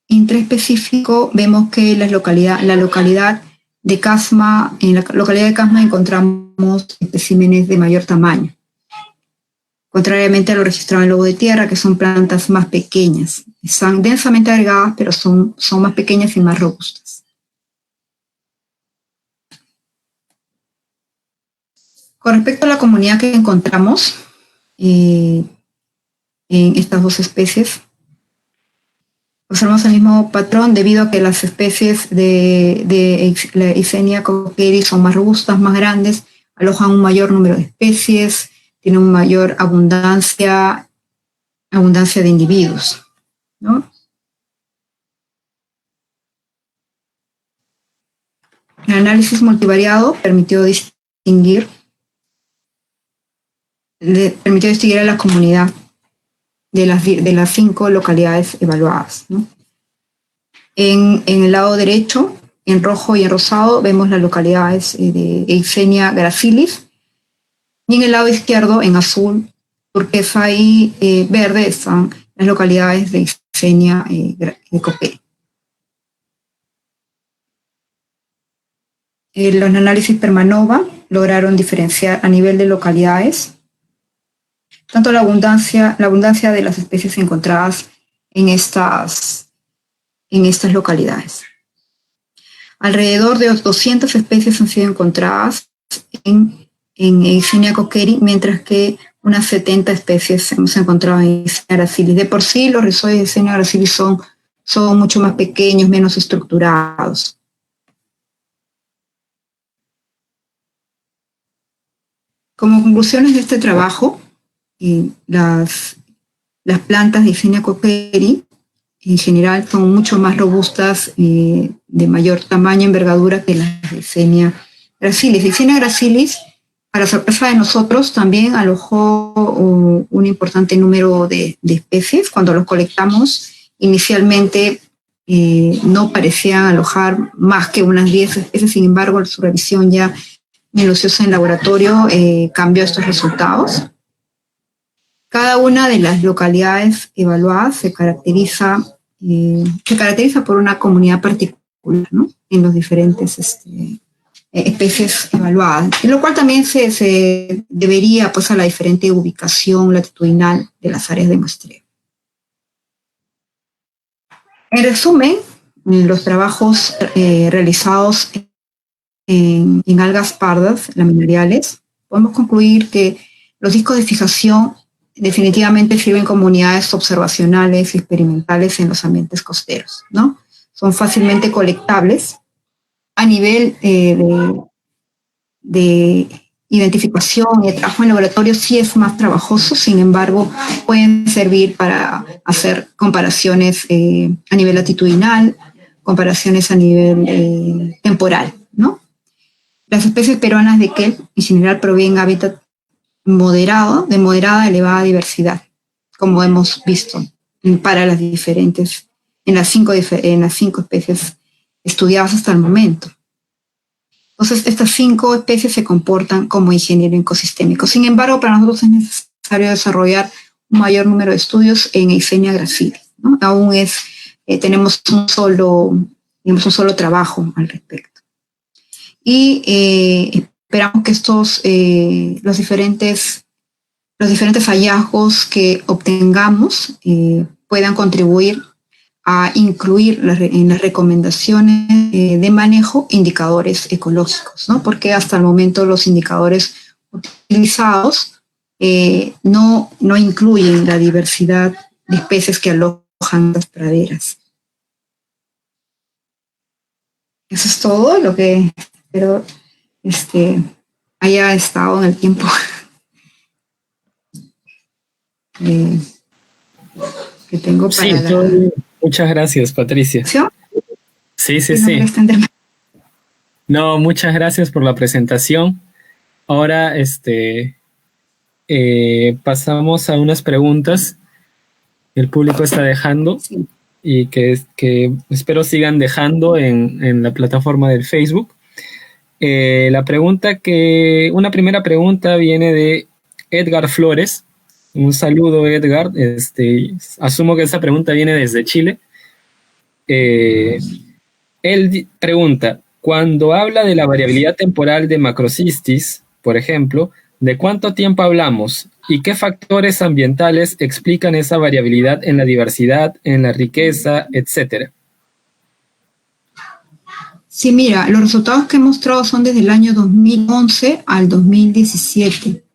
intraespecífico, vemos que la localidad de Casma, en la localidad de Casma encontramos especímenes de mayor tamaño, contrariamente a lo registrado en Lobo de Tierra, que son plantas más pequeñas. Están densamente agregadas, pero son más pequeñas y más robustas. Con respecto a la comunidad que encontramos en estas dos especies, observamos el mismo patrón debido a que las especies de la Eisenia cockeri son más robustas, más grandes, alojan un mayor número de especies, tienen una mayor abundancia de individuos, ¿no? El análisis multivariado permitió distinguir a la comunidad de las 5 localidades evaluadas, ¿no? En el lado derecho, en rojo y en rosado, vemos las localidades de Eisenia gracilis, y en el lado izquierdo, en azul, turquesa y verde, están las localidades de Eisenia cockeri. Los análisis Permanova lograron diferenciar a nivel de localidades tanto la abundancia de las especies encontradas en estas localidades. Alrededor de 200 especies han sido encontradas en Eisenia cockeri, mientras que unas 70 especies hemos encontrado en Eisenia gracilis. De por sí, los rizoides de Eisenia gracilis son mucho más pequeños, menos estructurados. Como conclusiones de este trabajo, las plantas de Eisenia cockeri en general son mucho más robustas, de mayor tamaño y envergadura que las de Eisenia gracilis. Eisenia gracilis, para sorpresa de nosotros, también alojó un importante número de especies. Cuando los colectamos, inicialmente no parecían alojar más que unas 10 especies, sin embargo, su revisión ya minuciosa en laboratorio cambió estos resultados. Cada una de las localidades evaluadas se caracteriza por una comunidad particular, ¿no? En los diferentes especies evaluadas, lo cual también se debería, pues, a la diferente ubicación latitudinal de las áreas de muestreo. En resumen, los trabajos realizados en algas pardas laminariales, podemos concluir que los discos de fijación definitivamente sirven como unidades observacionales y experimentales en los ambientes costeros, ¿no? Son fácilmente colectables a nivel de identificación y de trabajo en laboratorio. Sí es más trabajoso, sin embargo, pueden servir para hacer comparaciones a nivel latitudinal, comparaciones a nivel temporal, ¿no? Las especies peruanas de kelp en general proveen hábitat moderado, de moderada a elevada diversidad, como hemos visto para las diferentes, en las cinco especies estudiadas hasta el momento. Entonces, estas 5 especies se comportan como ingeniero ecosistémico. Sin embargo, para nosotros es necesario desarrollar un mayor número de estudios en Eisenia gracile, ¿no? Aún tenemos un solo trabajo al respecto. Y esperamos que los diferentes hallazgos que obtengamos puedan contribuir a incluir en las recomendaciones de manejo indicadores ecológicos, ¿no? Porque hasta el momento los indicadores utilizados no incluyen la diversidad de especies que alojan las praderas. Eso es todo lo que espero haya estado en el tiempo. Que tengo para Muchas gracias, Patricia. Sí. No, muchas gracias por la presentación. Ahora pasamos a unas preguntas que el público está dejando y que espero sigan dejando en la plataforma del Facebook. Una primera pregunta viene de Edgar Flores. Un saludo, Edgar. Asumo que esa pregunta viene desde Chile. Él pregunta, cuando habla de la variabilidad temporal de macrocistis, por ejemplo, ¿de cuánto tiempo hablamos? ¿Y qué factores ambientales explican esa variabilidad en la diversidad, en la riqueza, etcétera? Sí, mira, los resultados que he mostrado son desde el año 2011 al 2017.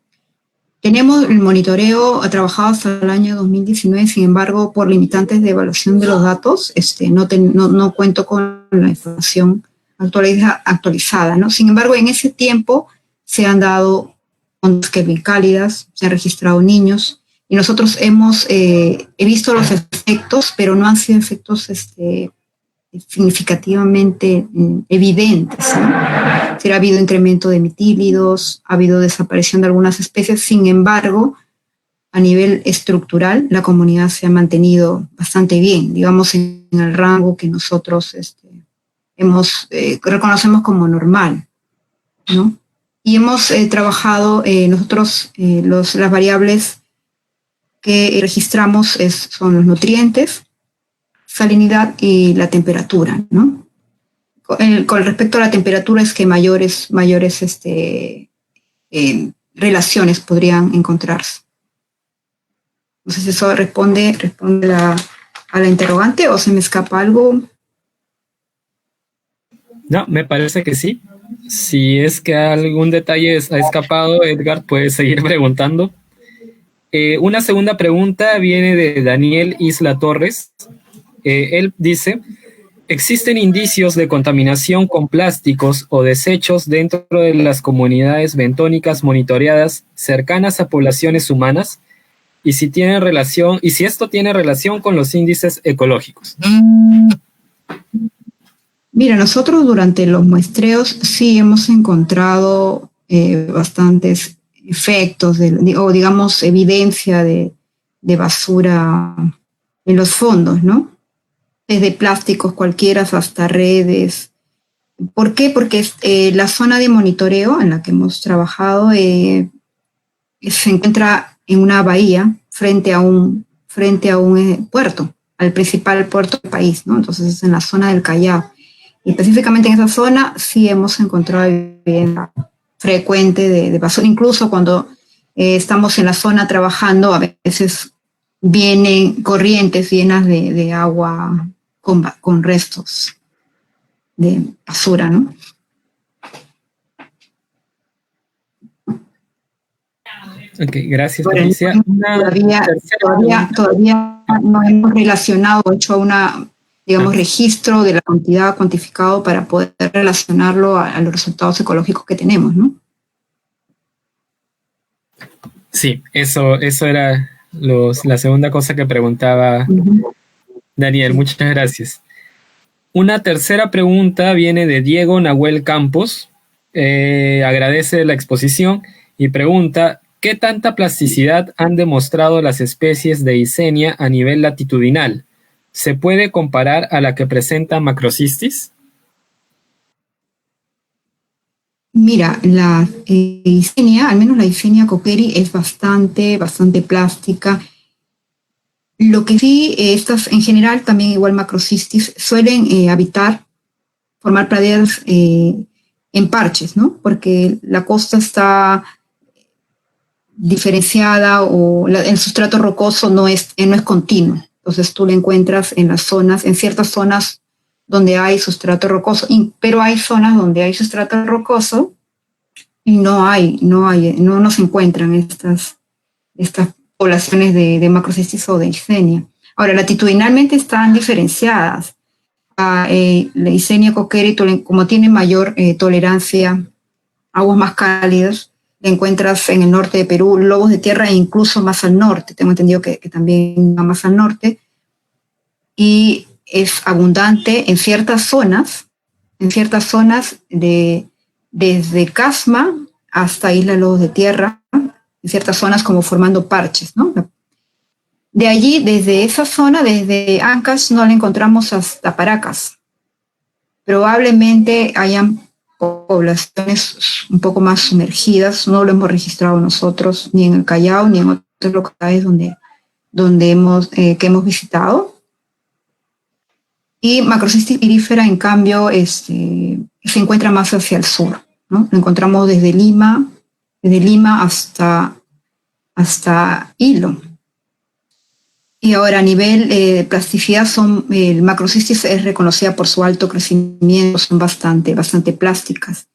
Tenemos el monitoreo trabajado hasta el año 2019, sin embargo, por limitantes de evaluación de los datos, no cuento con la información actualizada, ¿no? Sin embargo, en ese tiempo se han dado ondas Kelvin cálidas, se han registrado niños, y nosotros he visto los efectos, pero no han sido efectos significativamente evidentes, ¿no? Ha habido incremento de metílidos, ha habido desaparición de algunas especies. Sin embargo, a nivel estructural, la comunidad se ha mantenido bastante bien, digamos, en el rango que nosotros reconocemos como normal, ¿no? Y hemos trabajado las variables que registramos son los nutrientes, salinidad y la temperatura, ¿no? Con respecto a la temperatura es que mayores relaciones podrían encontrarse. No sé si eso responde a la interrogante o se me escapa algo. No, me parece que sí. Si es que algún detalle ha escapado, Edgar, puede seguir preguntando. Una segunda pregunta viene de Daniel Isla Torres. Él dice, ¿existen indicios de contaminación con plásticos o desechos dentro de las comunidades bentónicas monitoreadas cercanas a poblaciones humanas? Y si esto tiene relación con los índices ecológicos. Mira, nosotros durante los muestreos sí hemos encontrado bastantes efectos o digamos evidencia de basura en los fondos, ¿no? Desde plásticos cualquiera hasta redes. ¿Por qué? Porque la zona de monitoreo en la que hemos trabajado se encuentra en una bahía frente a un puerto, al principal puerto del país, ¿no? Entonces es en la zona del Callao. Y específicamente en esa zona sí hemos encontrado evidencia frecuente de basura. Incluso cuando estamos en la zona trabajando, a veces vienen corrientes llenas de agua con restos de basura, ¿no? Ok, gracias, Patricia. Todavía no hemos relacionado, hecho digamos, registro de la cantidad cuantificado para poder relacionarlo a los resultados ecológicos que tenemos, ¿no? Sí, eso era la segunda cosa que preguntaba Daniel. Muchas gracias. Una tercera pregunta viene de Diego Nahuel Campos. Agradece la exposición y pregunta: ¿qué tanta plasticidad han demostrado las especies de Eisenia a nivel latitudinal? ¿Se puede comparar a la que presenta macrocistis? Mira, la Eisenia, al menos la Eisenia cockeri, es bastante plástica. Lo que sí, estas en general, también igual macrocistis, suelen formar praderas en parches, ¿no? Porque la costa está diferenciada o el sustrato rocoso no es continuo. Entonces tú lo encuentras en ciertas zonas donde hay sustrato rocoso, pero hay zonas donde hay sustrato rocoso y no se encuentran estas poblaciones de macrocistis o de Eisenia. Ahora, latitudinalmente están diferenciadas. La Eisenia cockeri, como tiene mayor tolerancia a aguas más cálidas, la encuentras en el norte de Perú, lobos de tierra e incluso más al norte. Tengo entendido que también va más al norte. Y es abundante en ciertas zonas desde Casma hasta Isla Lobos de Tierra, en ciertas zonas como formando parches, ¿no? De allí, desde esa zona, desde Ancash, no la encontramos hasta Paracas. Probablemente hayan poblaciones un poco más sumergidas, no lo hemos registrado nosotros, ni en el Callao, ni en otros locales que hemos visitado. Y Macrocistis pirífera, en cambio, se encuentra más hacia el sur, ¿no? Lo encontramos desde Lima hasta Hilo. Y ahora, a nivel de plasticidad, el Macrocistis es reconocida por su alto crecimiento, son bastante plásticas.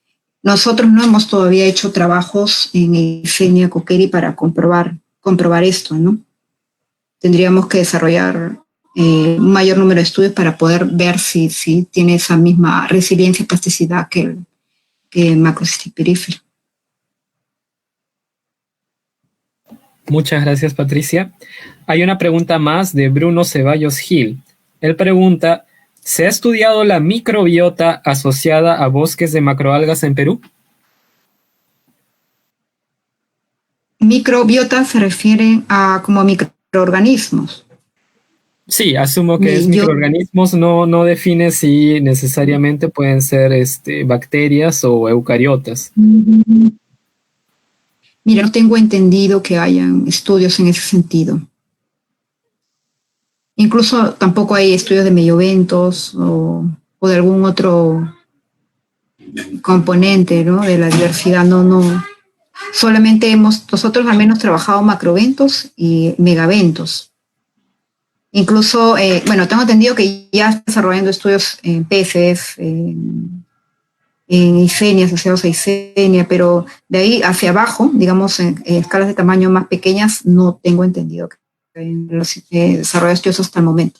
Nosotros no hemos todavía hecho trabajos en Eisenia cockeri para comprobar esto, ¿no? Tendríamos que desarrollar un mayor número de estudios para poder ver si tiene esa misma resiliencia y plasticidad que Macrocistis pirífera. Muchas gracias, Patricia. Hay una pregunta más de Bruno Ceballos Gil. Él pregunta: ¿se ha estudiado la microbiota asociada a bosques de macroalgas en Perú? Microbiota se refiere a como microorganismos. Sí, asumo que es microorganismos, no define si necesariamente pueden ser bacterias o eucariotas. Mira, no tengo entendido que hayan estudios en ese sentido. Incluso tampoco hay estudios de medioventos o de algún otro componente, ¿no? De la diversidad. No. Solamente nosotros al menos trabajado macroventos y megaventos. Incluso, tengo entendido que ya está desarrollando estudios en peces, en Eisenia, asociados a Eisenia, pero de ahí hacia abajo, digamos, en escalas de tamaño más pequeñas, no tengo entendido que los desarrollados estudios hasta el momento.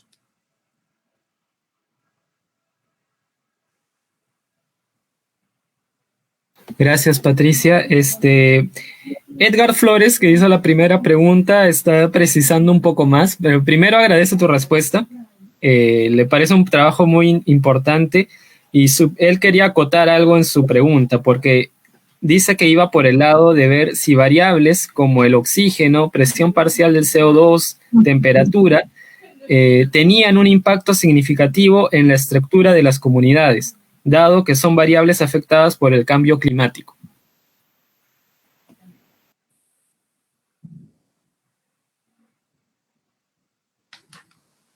Gracias, Patricia. Edgar Flores, que hizo la primera pregunta, está precisando un poco más, pero primero agradece tu respuesta. Le parece un trabajo muy importante y él quería acotar algo en su pregunta, porque dice que iba por el lado de ver si variables como el oxígeno, presión parcial del CO2, temperatura, tenían un impacto significativo en la estructura de las comunidades, dado que son variables afectadas por el cambio climático.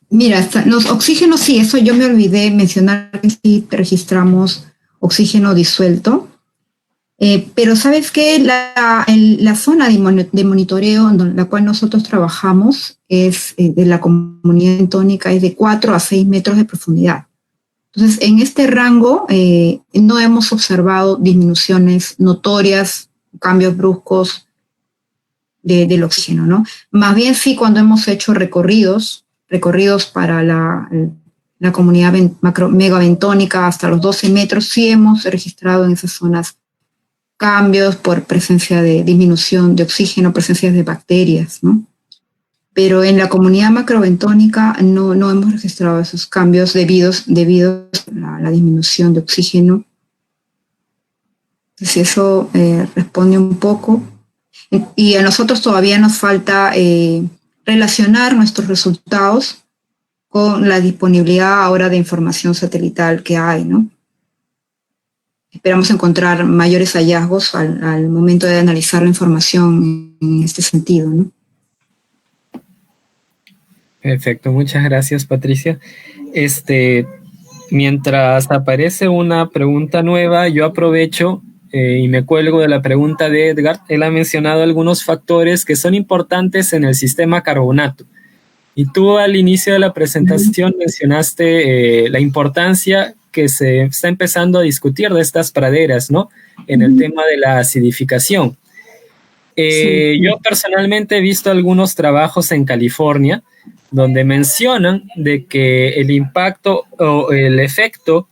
Mira, los oxígenos, sí, eso yo me olvidé mencionar que sí registramos oxígeno disuelto. Pero ¿sabes qué? La zona de monitoreo en la cual nosotros trabajamos es de la comunidad bentónica es de 4 a 6 metros de profundidad. Entonces, en este rango no hemos observado disminuciones notorias, cambios bruscos del oxígeno, ¿no? Más bien sí cuando hemos hecho recorridos para la comunidad megabentónica hasta los 12 metros, sí hemos registrado en esas zonas cambios por presencia de disminución de oxígeno, presencia de bacterias, ¿no? Pero en la comunidad macrobentónica no hemos registrado esos cambios debido a la disminución de oxígeno. Si eso responde un poco. Y a nosotros todavía nos falta relacionar nuestros resultados con la disponibilidad ahora de información satelital que hay, ¿no? Esperamos encontrar mayores hallazgos al momento de analizar la información en este sentido, ¿no? Perfecto, muchas gracias, Patricia. Mientras aparece una pregunta nueva, yo aprovecho y me cuelgo de la pregunta de Edgar. Él ha mencionado algunos factores que son importantes en el sistema carbonato. Y tú al inicio de la presentación mencionaste la importancia que se está empezando a discutir de estas praderas, ¿no? En el tema de la acidificación. Sí. Yo personalmente he visto algunos trabajos en California donde mencionan de que el impacto o el efecto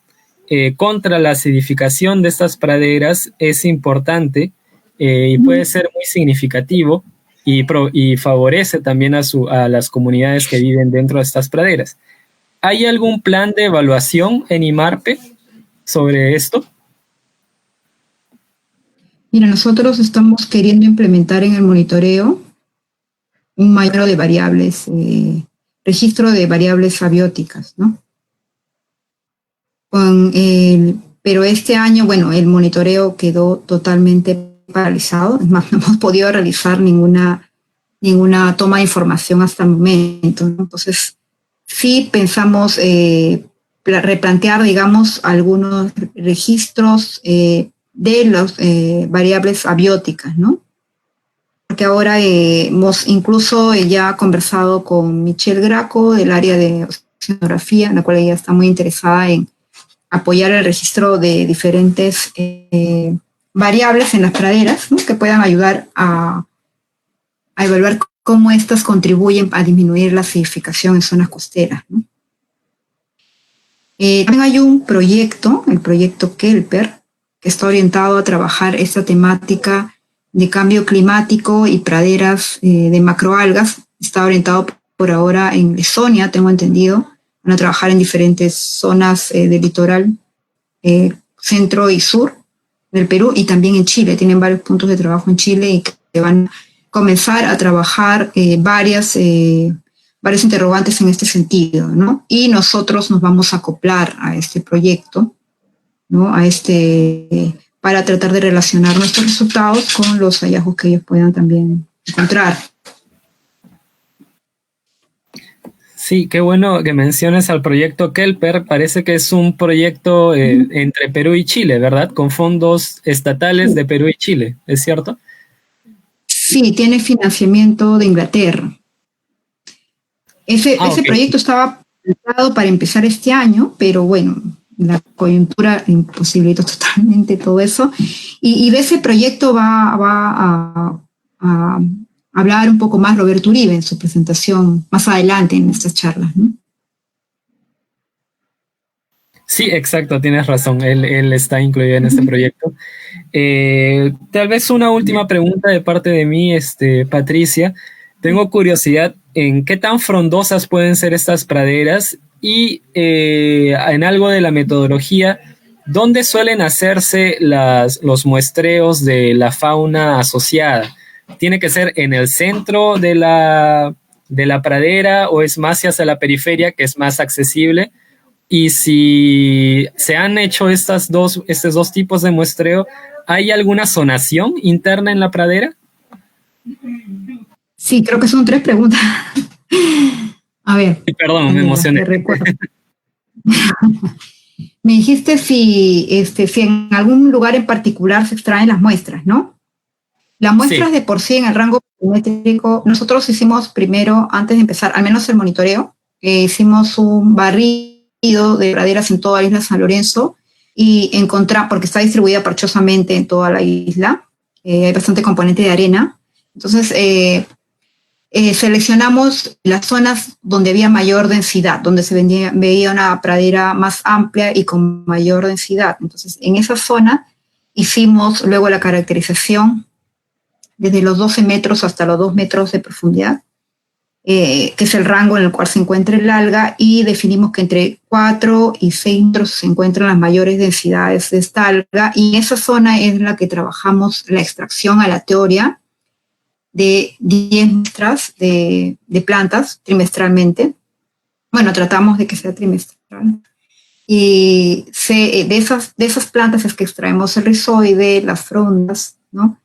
contra la acidificación de estas praderas es importante y puede ser muy significativo y favorece también a las comunidades que viven dentro de estas praderas. ¿Hay algún plan de evaluación en IMARPE sobre esto? Mira, nosotros estamos queriendo implementar en el monitoreo un mayor de variables, registro de variables abióticas, ¿no? Pero este año, bueno, el monitoreo quedó totalmente paralizado, es más, no hemos podido realizar ninguna toma de información hasta el momento, ¿no? Entonces, sí pensamos replantear, digamos, algunos registros de las variables abióticas, ¿no? Porque ahora hemos incluso ya conversado con Michelle Graco del área de oceanografía, en la cual ella está muy interesada en apoyar el registro de diferentes variables en las praderas, ¿no? Que puedan ayudar a evaluar cómo estas contribuyen a disminuir la acidificación en zonas costeras, ¿no? También hay un proyecto, el proyecto Kelper, que está orientado a trabajar esta temática de cambio climático y praderas de macroalgas. Está orientado por ahora en Estonia, tengo entendido. Van a trabajar en diferentes zonas del litoral centro y sur del Perú y también en Chile. Tienen varios puntos de trabajo en Chile y que van a comenzar a trabajar varios interrogantes en este sentido, ¿no? Y nosotros nos vamos a acoplar a este proyecto, ¿no? Para tratar de relacionar nuestros resultados con los hallazgos que ellos puedan también encontrar. Sí, qué bueno que menciones al proyecto Kelper. Parece que es un proyecto entre Perú y Chile, ¿verdad? Con fondos estatales de Perú y Chile, ¿es cierto? Sí, tiene financiamiento de Inglaterra. Ese proyecto estaba planteado para empezar este año, pero bueno, la coyuntura imposibilitó totalmente todo eso. Y de ese proyecto va a hablar un poco más Roberto Uribe en su presentación más adelante en estas charlas, ¿no? Sí, exacto, tienes razón. Él está incluido en este proyecto. Tal vez una última pregunta de parte de mí, Patricia. Tengo curiosidad en qué tan frondosas pueden ser estas praderas y en algo de la metodología, ¿dónde suelen hacerse los muestreos de la fauna asociada? ¿Tiene que ser en el centro de la pradera o es más hacia la periferia, que es más accesible? Y si se han hecho estos dos tipos de muestreo, ¿hay alguna zonación interna en la pradera? Sí, creo que son 3 preguntas. A ver. Perdón, me emocioné. Me dijiste si en algún lugar en particular se extraen las muestras, ¿no? Las muestras Sí, de por sí en el rango batimétrico, nosotros hicimos primero, antes de empezar, al menos el monitoreo, hicimos un barrido de praderas en toda la isla San Lorenzo y encontrar, porque está distribuida parchosamente en toda la isla, hay bastante componente de arena. Entonces, seleccionamos las zonas donde había mayor densidad, donde veía una pradera más amplia y con mayor densidad. Entonces, en esa zona hicimos luego la caracterización desde los 12 metros hasta los 2 metros de profundidad, que es el rango en el cual se encuentra el alga, y definimos que entre 4 y 6 metros se encuentran las mayores densidades de esta alga, y esa zona es la que trabajamos la extracción aleatoria de 10 muestras de plantas trimestralmente. Bueno, tratamos de que sea trimestral. Y de esas plantas es que extraemos el rizoide, las frondas, ¿no?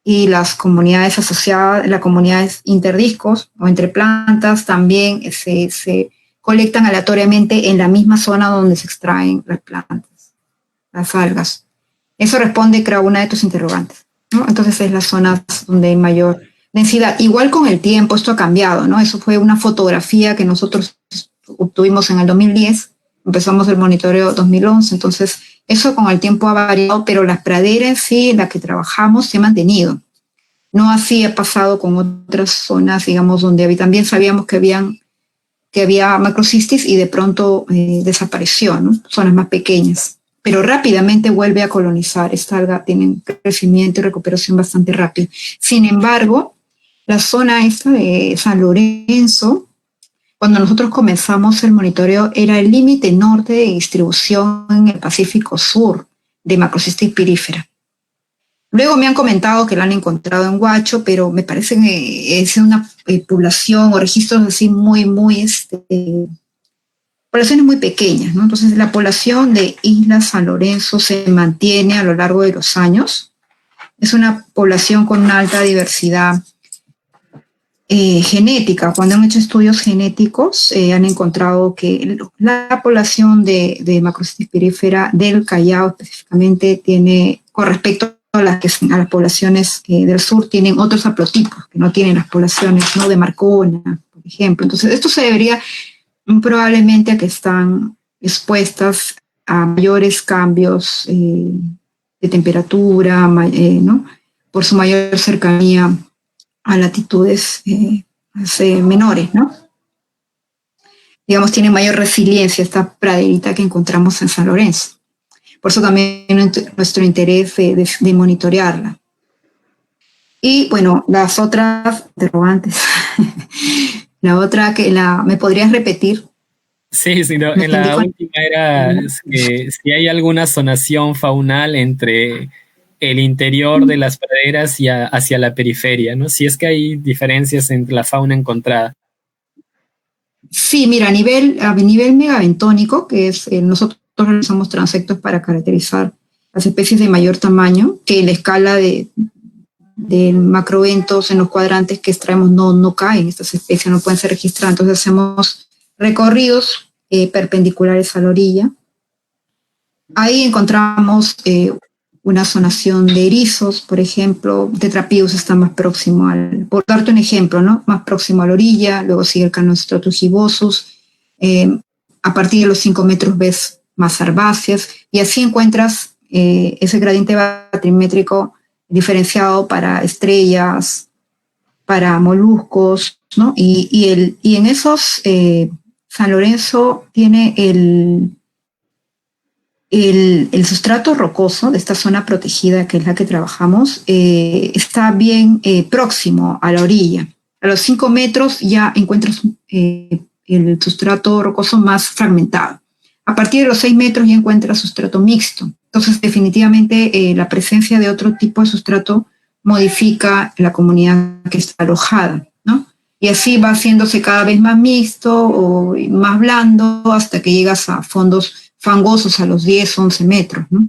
Y las comunidades asociadas, las comunidades interdiscos o entre plantas también se colectan aleatoriamente en la misma zona donde se extraen las plantas, las algas. Eso responde, creo, a una de tus interrogantes, ¿no? Entonces es las zonas donde hay mayor densidad. Igual con el tiempo esto ha cambiado, ¿no? Eso fue una fotografía que nosotros obtuvimos en el 2010, empezamos el monitoreo 2011, entonces eso con el tiempo ha variado, pero las praderas en sí, en las que trabajamos, se han mantenido. No así ha pasado con otras zonas, digamos, donde también sabíamos que había macrocistis y de pronto desapareció, ¿no? Zonas más pequeñas. Pero rápidamente vuelve a colonizar. Esta alga tiene un crecimiento y recuperación bastante rápido. Sin embargo, la zona esta de San Lorenzo, cuando nosotros comenzamos el monitoreo, era el límite norte de distribución en el Pacífico Sur de macrocistis pirífera. Luego me han comentado que la han encontrado en Huacho, pero me parece que es una población o registros así poblaciones muy pequeñas, ¿no? Entonces la población de Isla San Lorenzo se mantiene a lo largo de los años. Es una población con una alta diversidad genética. Cuando han hecho estudios genéticos, han encontrado que la población de macrocistis pirífera del Callao específicamente tiene, con respecto a las poblaciones del sur, tienen otros haplotipos que no tienen las poblaciones, ¿no? De Marcona, por ejemplo. Entonces, esto se debería probablemente a que están expuestas a mayores cambios de temperatura, ¿no? Por su mayor cercanía a latitudes menores, ¿no? Digamos, tiene mayor resiliencia esta praderita que encontramos en San Lorenzo. Por eso también nuestro interés de monitorearla. Y bueno, las otras interrogantes. La otra ¿me podrías repetir? sí, no, en la última era que si hay alguna zonación faunal entre el interior de las praderas y hacia la periferia, ¿no? Si es que hay diferencias entre la fauna encontrada. Sí, mira, a nivel megabentónico, que es nosotros realizamos transectos para caracterizar las especies de mayor tamaño, que la escala de macroventos en los cuadrantes que extraemos no caen, estas especies no pueden ser registradas, entonces hacemos recorridos perpendiculares a la orilla. Ahí encontramos una zonación de erizos, por ejemplo. Tetrapius está más próximo por darte un ejemplo, ¿no? Más próximo a la orilla, luego sigue el Canostrotus gibosus. A partir de los 5 metros ves más herbáceas, y así encuentras ese gradiente batimétrico diferenciado para estrellas, para moluscos, ¿no? Y en esos, San Lorenzo tiene el sustrato rocoso de esta zona protegida, que es la que trabajamos, está bien próximo a la orilla. A los 5 metros ya encuentras el sustrato rocoso más fragmentado. A partir de los 6 metros ya encuentras sustrato mixto. Entonces, definitivamente, la presencia de otro tipo de sustrato modifica la comunidad que está alojada, ¿no? Y así va haciéndose cada vez más mixto o más blando hasta que llegas a fondos fangosos a los 10, 11 metros, ¿no?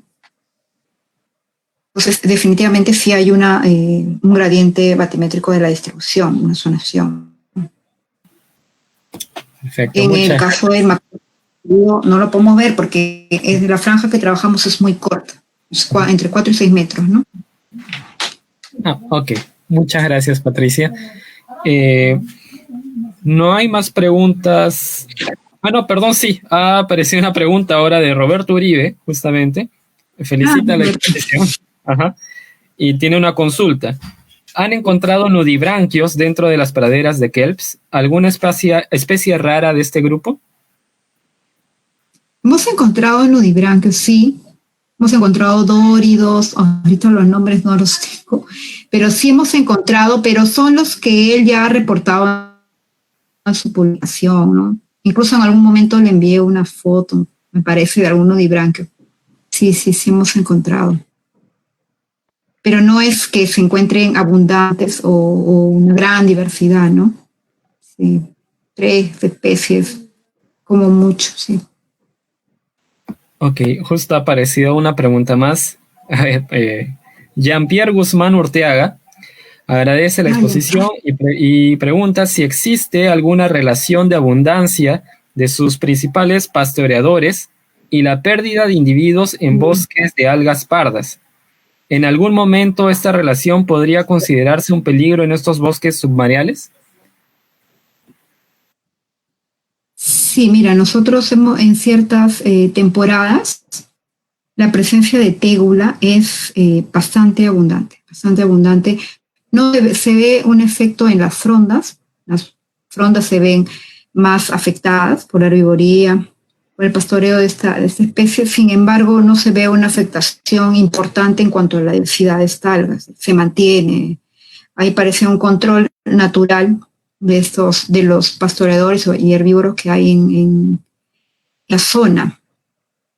Entonces, definitivamente sí hay un gradiente batimétrico de la distribución, una zonación. Perfecto. En el caso de no lo podemos ver porque es de la franja que trabajamos es muy corta, es entre 4 y 6 metros, ¿no? Ok, muchas gracias, Patricia. No hay más preguntas. No, perdón, sí, ha aparecido una pregunta ahora de Roberto Uribe, justamente. Felicita la exposición. Ajá. Y tiene una consulta. ¿Han encontrado nudibranquios dentro de las praderas de Kelps? ¿Alguna especie rara de este grupo? Hemos encontrado nudibranquios, sí. Hemos encontrado dóridos, ahorita los nombres no los tengo, pero sí hemos encontrado, pero son los que él ya ha reportado en su publicación, ¿no? Incluso en algún momento le envié una foto, me parece, de algún nudibranquio. Sí, hemos encontrado. Pero no es que se encuentren abundantes o una gran diversidad, ¿no? Sí, 3 especies, como mucho, sí. Ok, justo ha aparecido una pregunta más. Jean-Pierre Guzmán Urteaga agradece la exposición y pregunta si existe alguna relación de abundancia de sus principales pastoreadores y la pérdida de individuos en bosques de algas pardas. ¿En algún momento esta relación podría considerarse un peligro en estos bosques submareales? Sí, mira, nosotros en ciertas temporadas la presencia de tégula es bastante abundante, bastante abundante. No se ve un efecto en las frondas se ven más afectadas por la herbivoría, por el pastoreo de esta especie, sin embargo no se ve una afectación importante en cuanto a la densidad de estas algas, se mantiene, ahí parece un control natural de los pastoreadores y herbívoros que hay en la zona.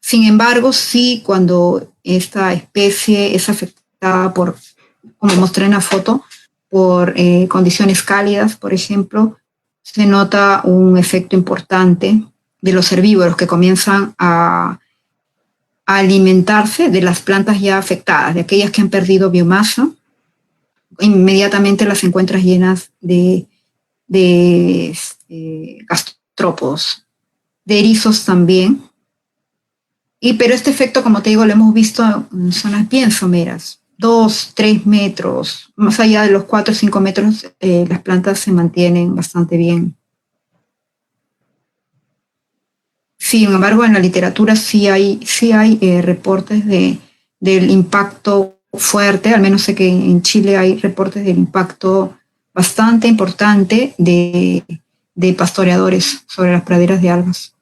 Sin embargo, sí, cuando esta especie es afectada por, como mostré en la foto, por condiciones cálidas, por ejemplo, se nota un efecto importante de los herbívoros que comienzan a alimentarse de las plantas ya afectadas, de aquellas que han perdido biomasa, inmediatamente las encuentras llenas de gastrópodos, de erizos también. Pero este efecto, como te digo, lo hemos visto en zonas bien someras, 2, 3 metros, más allá de los 4 o 5 metros, las plantas se mantienen bastante bien. Sin embargo, en la literatura sí hay reportes del impacto fuerte, al menos sé que en Chile hay reportes del impacto bastante importante de pastoreadores sobre las praderas de algas.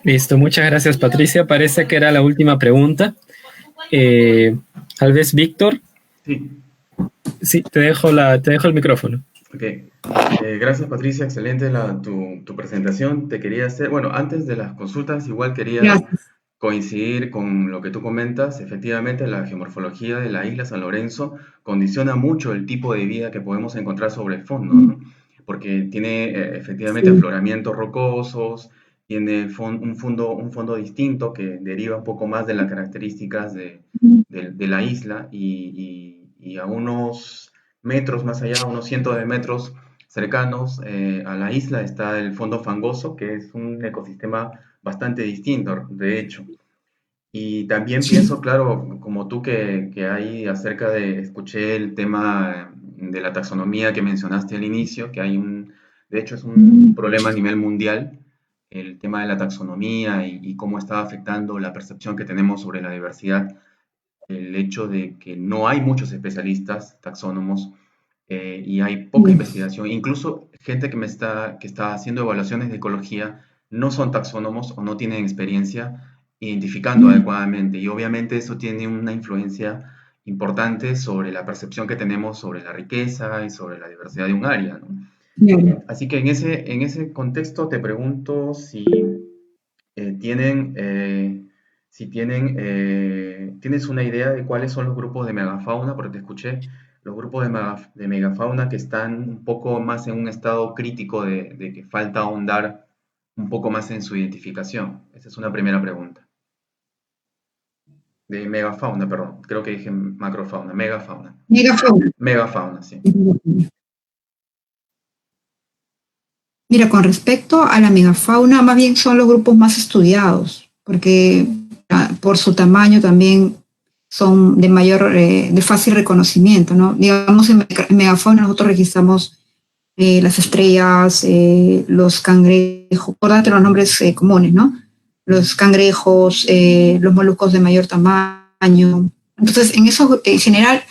Listo, muchas gracias, Patricia. Parece que era la última pregunta. Tal vez Víctor. Sí, te dejo el micrófono. Ok. Gracias, Patricia. Excelente tu presentación. Te quería hacer, bueno, antes de las consultas, igual quería coincidir con lo que tú comentas. Efectivamente, la geomorfología de la isla San Lorenzo condiciona mucho el tipo de vida que podemos encontrar sobre el fondo, ¿no? Porque tiene efectivamente afloramientos rocosos, tiene un fondo distinto que deriva un poco más de las características de la isla y a unos metros más allá, unos cientos de metros cercanos a la isla está el fondo fangoso, que es un ecosistema bastante distinto, de hecho. Y también pienso, claro, como tú que hay escuché el tema de la taxonomía que mencionaste al inicio, que de hecho es un problema a nivel mundial, el tema de la taxonomía y cómo está afectando la percepción que tenemos sobre la diversidad, el hecho de que no hay muchos especialistas taxónomos y hay poca investigación. Incluso gente que está haciendo evaluaciones de ecología no son taxónomos o no tienen experiencia identificando adecuadamente. Y obviamente eso tiene una influencia importante sobre la percepción que tenemos sobre la riqueza y sobre la diversidad de un área, ¿no? Así que en ese contexto te pregunto tienes una idea de cuáles son los grupos de megafauna, porque te escuché los grupos de megafauna que están un poco más en un estado crítico de que falta ahondar un poco más en su identificación. Esa es una primera pregunta. De megafauna, perdón. Creo que dije macrofauna. Megafauna. Megafauna, sí. Mira, con respecto a la megafauna, más bien son los grupos más estudiados, porque por su tamaño también son de mayor, de fácil reconocimiento, ¿no? Digamos, en megafauna nosotros registramos las estrellas, los cangrejos, acordate los nombres comunes, ¿no? Los cangrejos, los moluscos de mayor tamaño. Entonces, en eso, en general,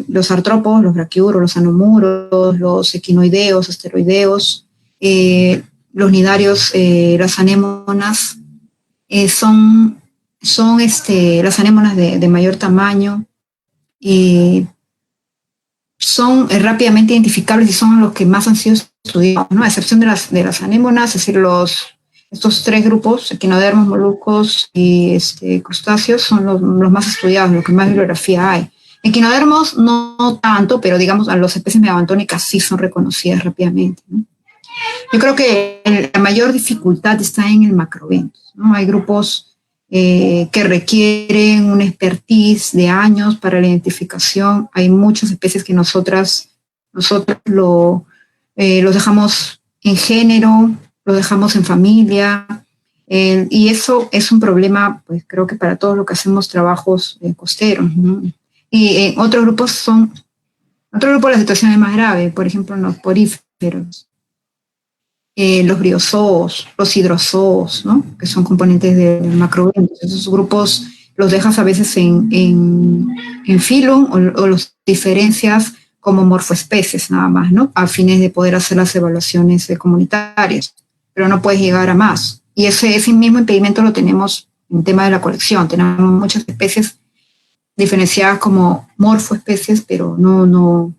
los artrópodos, los braquiuros, los anomuros, los equinoideos, asteroideos, los nidarios, las anémonas, son las anémonas de mayor tamaño, son rápidamente identificables y son los que más han sido estudiados, ¿no? A excepción de las anémonas, es decir, estos tres grupos, equinodermos, moluscos y crustáceos, son los más estudiados, los que más bibliografía hay. Equinodermos no tanto, pero digamos, a las especies megabantónicas sí son reconocidas rápidamente, ¿no? Yo creo que la mayor dificultad está en el macroventus, ¿no? Hay grupos que requieren una expertise de años para la identificación. Hay muchas especies que nosotros los dejamos en género, los dejamos en familia, y eso es un problema, pues creo que para todos los que hacemos trabajos costeros, ¿no? Y otros grupos la situación es más grave, por ejemplo, en los poríferos. Los briozoos, los hidrozoos, ¿no? Que son componentes del macroventus. Esos grupos los dejas a veces en filum o los diferencias como morfoespecies nada más, ¿no? A fines de poder hacer las evaluaciones comunitarias, pero no puedes llegar a más. Y ese mismo impedimento lo tenemos en tema de la colección. Tenemos muchas especies diferenciadas como morfoespecies, pero no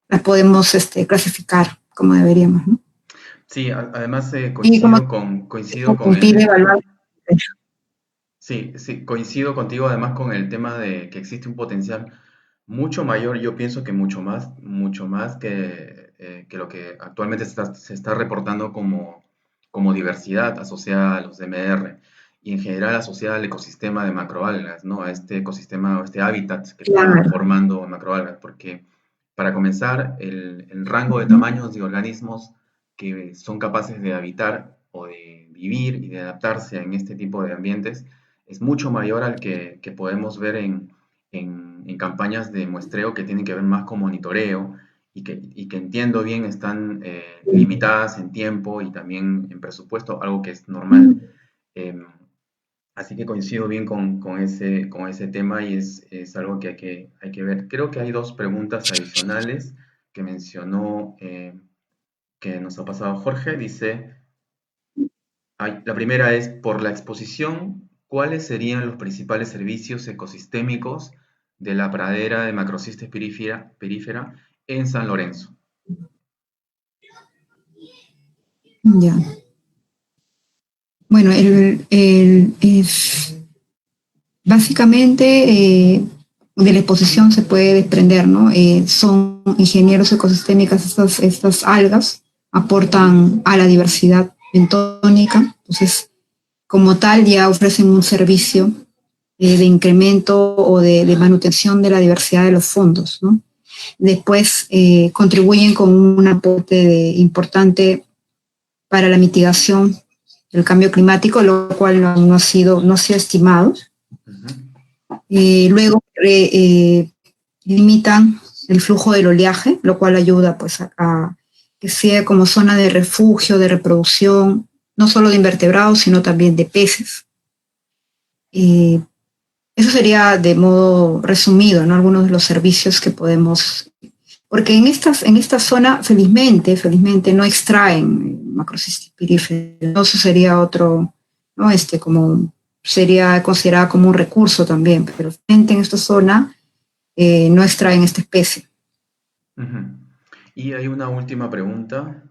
las podemos clasificar como deberíamos, ¿no? Sí, además coincido con sí, coincido contigo además con el tema de que existe un potencial mucho mayor, yo pienso que mucho más que lo que actualmente se está reportando como diversidad asociada a los MR y en general asociada al ecosistema de macroalgas, ¿no? A este ecosistema o este hábitat que están formando macroalgas, porque para comenzar, el rango de tamaños de organismos que son capaces de habitar o de vivir y de adaptarse en este tipo de ambientes es mucho mayor al que podemos ver en campañas de muestreo que tienen que ver más con monitoreo y que entiendo bien están limitadas en tiempo y también en presupuesto, algo que es normal. Así que coincido bien con ese tema y es algo que hay que ver. Creo que hay dos preguntas adicionales que mencionó, que nos ha pasado Jorge. Dice, la primera es, por la exposición, ¿cuáles serían los principales servicios ecosistémicos de la pradera de Macrocystis perífera en San Lorenzo? Ya. Bueno, básicamente de la exposición se puede desprender, ¿no? Son ingenieros ecosistémicos, estas algas aportan a la diversidad bentónica, entonces como tal ya ofrecen un servicio de incremento o de manutención de la diversidad de los fondos, ¿no? Después contribuyen con un aporte importante para la mitigación del cambio climático, lo cual no ha sido estimado. Luego limitan el flujo del oleaje, lo cual ayuda pues a que sea como zona de refugio, de reproducción, no solo de invertebrados, sino también de peces. Eso sería de modo resumido, ¿no? Algunos de los servicios que podemos, porque en esta zona felizmente no extraen Macrocystis perífera. Eso sería otro, ¿no? Sería considerada como un recurso también, pero en esta zona no extraen esta especie. Y hay una última pregunta.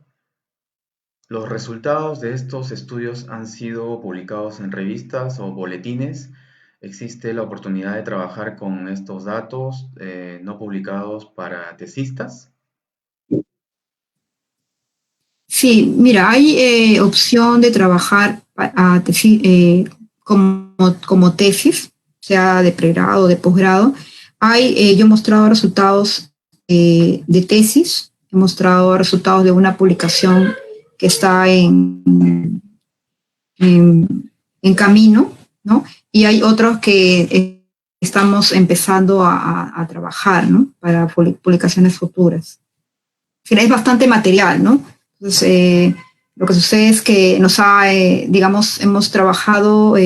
¿Los resultados de estos estudios han sido publicados en revistas o boletines? ¿Existe la oportunidad de trabajar con estos datos no publicados para tesistas? Sí, mira, hay opción de trabajar como tesis, sea de pregrado o de posgrado. Yo he mostrado resultados de tesis, he mostrado resultados de una publicación que está en camino, ¿no? Y hay otros que estamos empezando a trabajar, ¿no? Para publicaciones futuras. Es bastante material, ¿no? Entonces, lo que sucede es que digamos, hemos trabajado,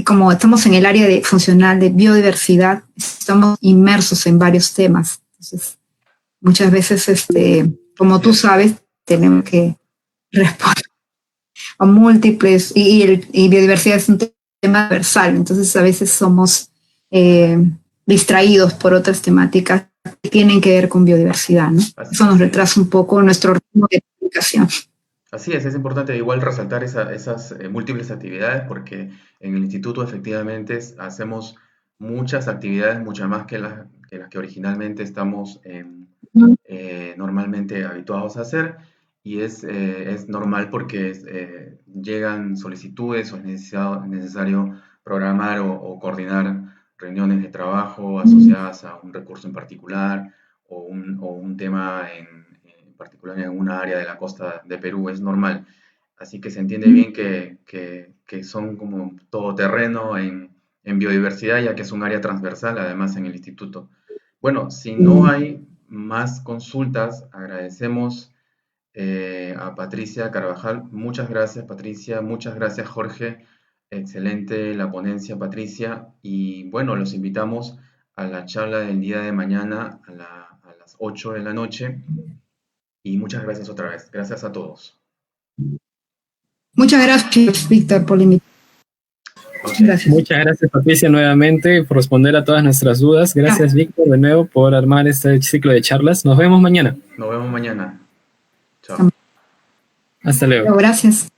como estamos en el área funcional de biodiversidad, estamos inmersos en varios temas. Entonces, muchas veces, como tú sabes, tenemos que responder a múltiples, y biodiversidad es un tema universal, entonces a veces somos distraídos por otras temáticas que tienen que ver con biodiversidad, ¿no? Eso nos retrasa un poco nuestro ritmo de publicación. Así es importante igual resaltar esas múltiples actividades porque en el instituto efectivamente hacemos muchas actividades, muchas más que las que originalmente estamos normalmente habituados a hacer, y es normal porque llegan solicitudes o es necesario programar o coordinar reuniones de trabajo asociadas a un recurso en particular o un tema en particular en una área de la costa de Perú, es normal. Así que se entiende bien que son como todoterreno en biodiversidad, ya que es un área transversal, además, en el instituto. Bueno, si no hay más consultas, agradecemos a Patricia Carvajal. Muchas gracias, Patricia. Muchas gracias, Jorge. Excelente la ponencia, Patricia. Y bueno, los invitamos a la charla del día de mañana a las 8 de la noche. Y muchas gracias otra vez. Gracias a todos. Muchas gracias, Víctor, por la invitación. Gracias. Muchas gracias, Patricia, nuevamente por responder a todas nuestras dudas. Gracias, Víctor, de nuevo por armar este ciclo de charlas. Nos vemos mañana. Nos vemos mañana. Chao. Hasta luego. Gracias.